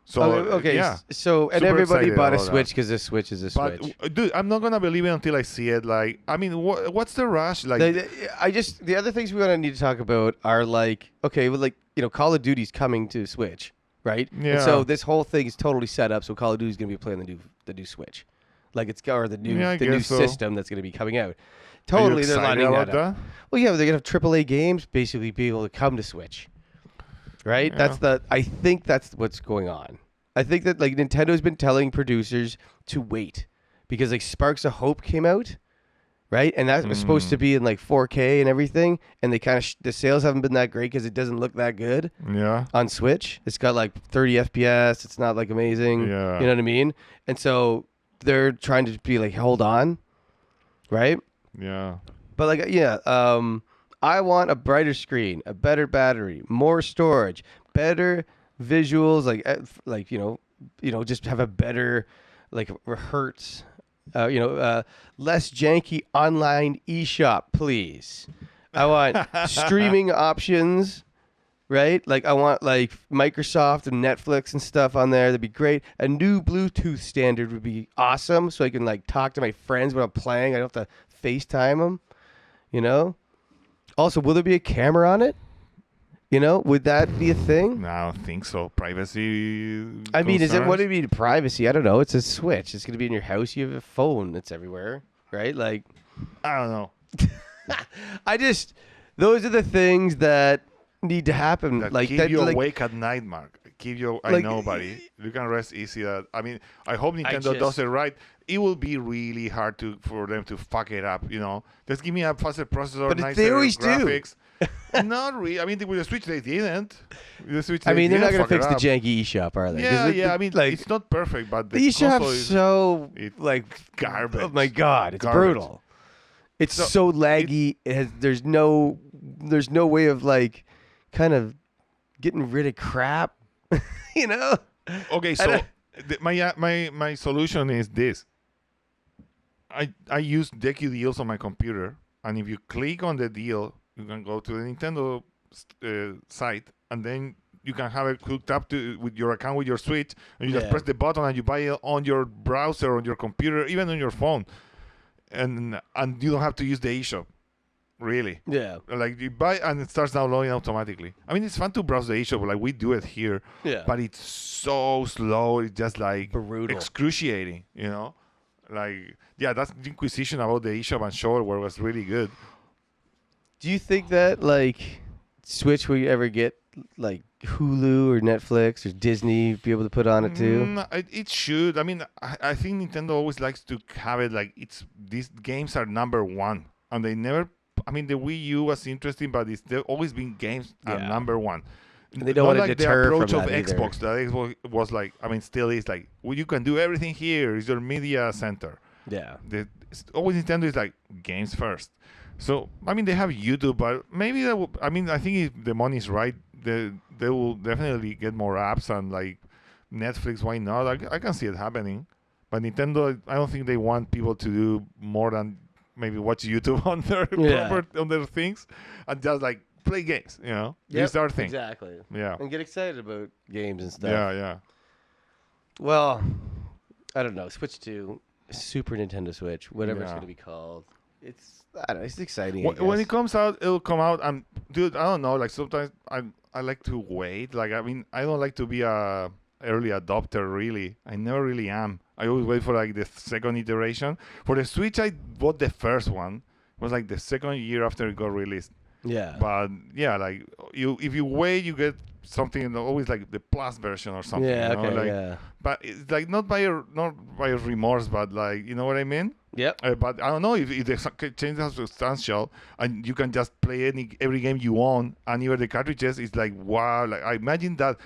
So yeah. So and everybody bought a Switch because the Switch is a Switch. But dude, I'm not gonna believe it until I see it. Like, I mean, what's the rush? Like, the other things we're gonna need to talk about are Call of Duty's coming to Switch, right? Yeah. And so this whole thing is totally set up. So Call of Duty's gonna be playing the new Switch, the new system that's gonna be coming out. Totally, they're lining that up. Well, yeah, they're gonna have AAA games basically be able to come to Switch. Right? Yeah. I think that's what's going on. I think that Nintendo's been telling producers to wait because Sparks of Hope came out, right? And that was supposed to be in 4K and everything, and they the sales haven't been that great because it doesn't look that good. Yeah. On Switch, it's got 30 FPS. It's not amazing. Yeah. You know what I mean? And so they're trying to be hold on, right? Yeah. But I want a brighter screen, a better battery, more storage, better visuals, just have a better hertz, less janky online eShop, please. I want streaming options, right? I want Microsoft and Netflix and stuff on there. That'd be great. A new Bluetooth standard would be awesome, so I can talk to my friends when I'm playing. I don't have to FaceTime them, Also, will there be a camera on it? Would that be a thing? No, I don't think so. Privacy. I mean, what do concerns? you mean privacy? I don't know. It's a Switch. It's going to be in your house. You have a phone that's everywhere, right? Like, I don't know. those are the things that need to happen. That Like keep that, you like, awake at night, Mark. I know, buddy. You can rest easy. I mean, I hope Nintendo does it right. It will be really hard for them to fuck it up. Just give me a faster processor, But nicer they always graphics. Not really. I mean, with the Switch they didn't. I mean, they're not going to fix the janky eShop, are they? Yeah. I mean, like, it's not perfect, but the the eShop's console is so like garbage. Oh my god, it's Garbage. brutal. It's so laggy. There's no way of like kind of getting rid of crap. Okay, so my solution is this. I use DQ deals on my computer, and if you click on the deal, you can go to the Nintendo site, and then you can have it hooked up with your account with your Switch, and you just press the button, and you buy it on your browser, on your computer, even on your phone, and you don't have to use the eShop. Really? Yeah. Like you buy and it starts downloading automatically. I mean, it's fun to browse the eShop, like we do it here. Yeah. But it's so slow. It's just like brutal, excruciating. Like that's the Inquisition about the eShop and Shovelware was really good. Do you think that like Switch will you ever get like Hulu or Netflix or Disney be able to put on it too? It should. I mean, I think Nintendo always likes to have it like these games are number one, and they never. I mean, the Wii U was interesting, but they've always been games are number one. And they don't want to deter the approach from of that either. Xbox. The Xbox was like, I mean, still is like, well, you can do everything here. It's your media center. Yeah. Always Nintendo is like games first. So I mean, they have YouTube, but maybe I think if the money's right, they will definitely get more apps and like Netflix. Why not? I can see it happening. But Nintendo, I don't think they want people to do more than maybe watch YouTube on their things and just like play games, Use our thing. Exactly. Yeah. And get excited about games and stuff. Yeah. Well, I don't know. Switch to Super Nintendo Switch, whatever it's going to be called. I don't know. It's exciting. When it comes out, it'll come out. And dude, I don't know. Like sometimes I like to wait. Like I mean, I don't like to be a early adopter. Really, I never really am. I always wait for like the second iteration. For the Switch, I bought the first one. It was like the second year after it got released. Yeah. But yeah, like if you wait, you get something always like the plus version or something. Yeah. Okay. But it's like not by your remorse, but like you know what I mean. Yep. But I don't know if the change is substantial and you can just play every game you own and even the cartridges. It's like wow. Like I imagine that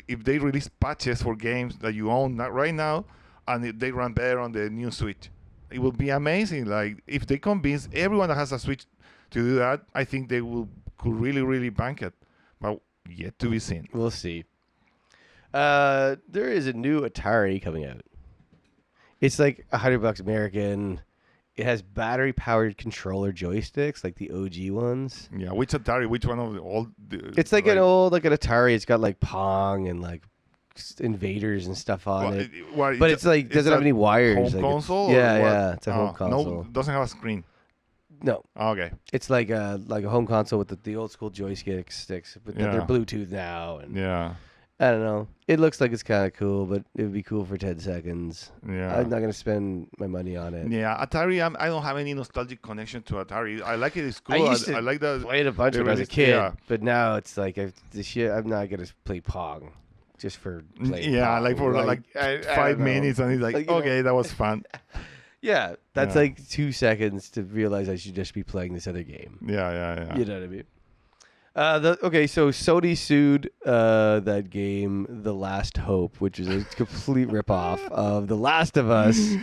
if they release patches for games that you own right now, and if they run better on the new Switch, it will be amazing. Like if they convince everyone that has a Switch to do that, I think they could really, really bank it. But yet to be seen. We'll see. There is a new Atari coming out. It's like $100 American. It has battery-powered controller joysticks, like the OG ones. Yeah, which Atari? Which one of the old? It's like an Atari. It's got like Pong and like Invaders and stuff on it. But it's like doesn't have any wires. Home like console? It's a home console. No, doesn't have a screen. No. Okay. It's like a home console with the old school joystick sticks, but they're Bluetooth now. And I don't know. It looks like it's kind of cool, but it would be cool for 10 seconds. Yeah. I'm not going to spend my money on it. Yeah, Atari, I don't have any nostalgic connection to Atari. I like it. It's cool. I used to like that. Played a bunch of it as a kid, but now it's like I'm not going to play Pong just for playing Pong. Like for like 5 minutes, and it's like okay, that was fun. Yeah, that's like 2 seconds to realize I should just be playing this other game. Yeah. You know what I mean? So Sony sued that game, The Last Hope, which is a complete ripoff of The Last of Us.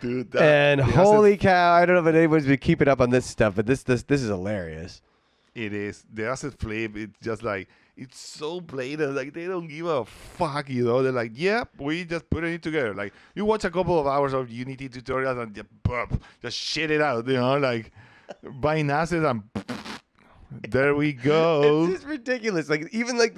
Dude, holy cow! I don't know if anyone's been keeping up on this stuff, but this is hilarious. It is. The asset flip. It's just like it's so blatant. Like they don't give a fuck. They're like, yep, we just put it together. Like you watch a couple of hours of Unity tutorials and just shit it out. Like buying assets and. There we go. It's just ridiculous. Like even like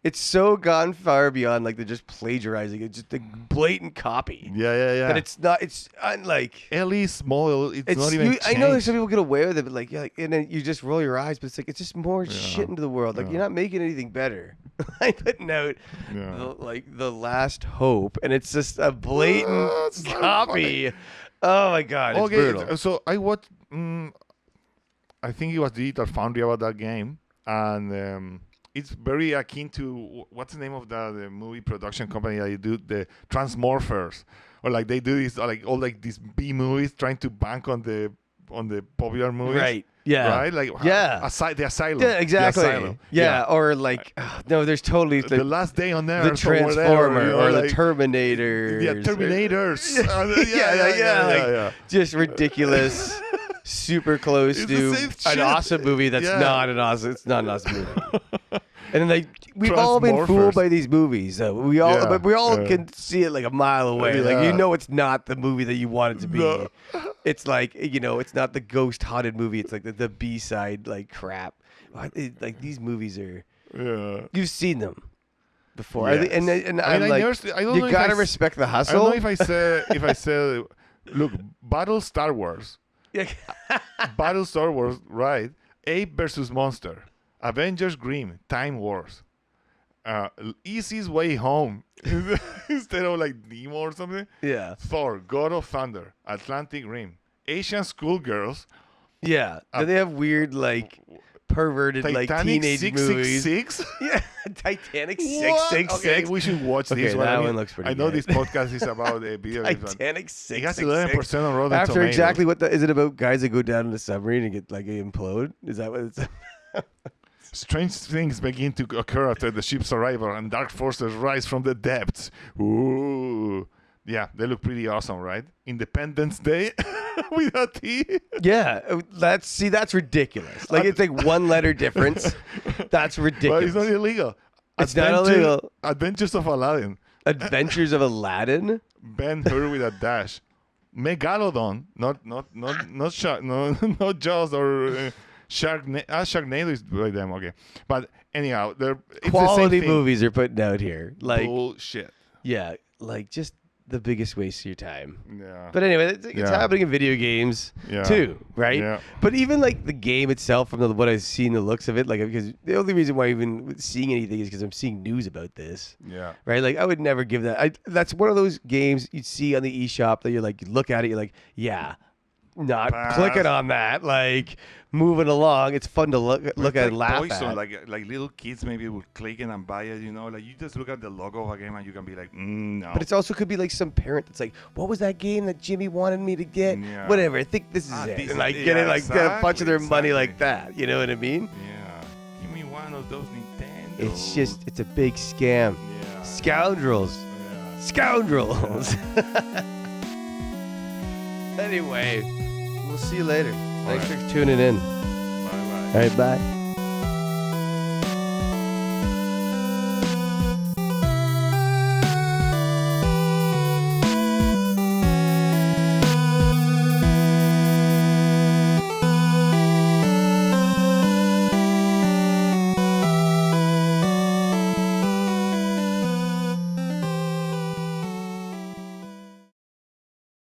It's so gone far beyond like they're just plagiarizing. It's just a blatant copy. Yeah. But it's not. It's like Ellie's model. It's not even. I know there's some people get away with it, but like, and then you just roll your eyes. But it's like it's just more shit into the world. Like you're not making anything better. I putting out the last hope, and it's just a blatant copy. So oh my god, it's brutal. So I watched. I think it was Digital Foundry about that game, and it's very akin to what's the name of the movie production company that you do the Transmorphers, or like they do this like all like these B movies trying to bank on the popular movies. Right. Yeah. Right. Like the Asylum. Yeah. Exactly. The Asylum. Yeah. Or like no, there's totally the Last Day on Earth, the Transformer or like, the Terminator. Yeah, Terminators. Yeah. Just ridiculous. Super close to an awesome movie that's not an awesome. It's not an awesome movie. And then we've all been fooled by these movies. We all can see it like a mile away. Like it's not the movie that you want it to be. No. It's like it's not the ghost haunted movie. It's like the B-side like crap. Like these movies are. Yeah. You've seen them before, yes. and I'm like, you gotta respect the hustle. I don't know if I say, look, Battle Star Wars. Yeah. Battle Star Wars, right? Ape versus Monster. Avengers Grimm, Time Wars. Easy's Way Home. Instead of like Nemo or something. Yeah. Thor, God of Thunder. Atlantic Rim. Asian Schoolgirls. Yeah. Do they have weird like perverted Titanic like teenage 666? movies? Yeah. Titanic 666. Okay, we should watch this one. That one looks pretty good. I know this podcast is about a video games. Titanic 666. It has 11% on Rotten After Tomatoes. exactly is it about guys that go down in a submarine and get like implode? Is that what it's Strange things begin to occur after the ship's arrival, and dark forces rise from the depths. Ooh. Yeah, they look pretty awesome, right? Independence Day with a T. Yeah, that's ridiculous. Like it's like one letter difference. That's ridiculous. But it's not illegal. It's not illegal. Adventures of Aladdin. Adventures of Aladdin. Ben-Hur with a dash. Megalodon, not Jaws or. Sharknado is by them, okay. But anyhow, it's quality the same movies are putting out here. Like bullshit. Yeah, like just the biggest waste of your time. Yeah. But anyway, it's happening in video games too, right? Yeah. But even like the game itself, from what I've seen, the looks of it, like because the only reason why I'm even seeing anything is because I'm seeing news about this. Yeah. Right. Like I would never give that. That's one of those games you'd see on the eShop that you're like, you look at it, you're like, yeah. Not clicking on that, like moving along. It's fun to look at and laugh at. Like little kids maybe will click it and buy it, like you just look at the logo of a game and you can be like, no. But it also could be like some parent that's like, what was that game that Jimmy wanted me to get? Yeah. Whatever, I think this is it. And like get a bunch of their money like that. You know what I mean? Yeah. Give me one of those Nintendo. It's a big scam. Yeah. Scoundrels. Yeah. Scoundrels. Yeah. Anyway, we'll see you later. Thanks for tuning in. Bye-bye. All right, bye.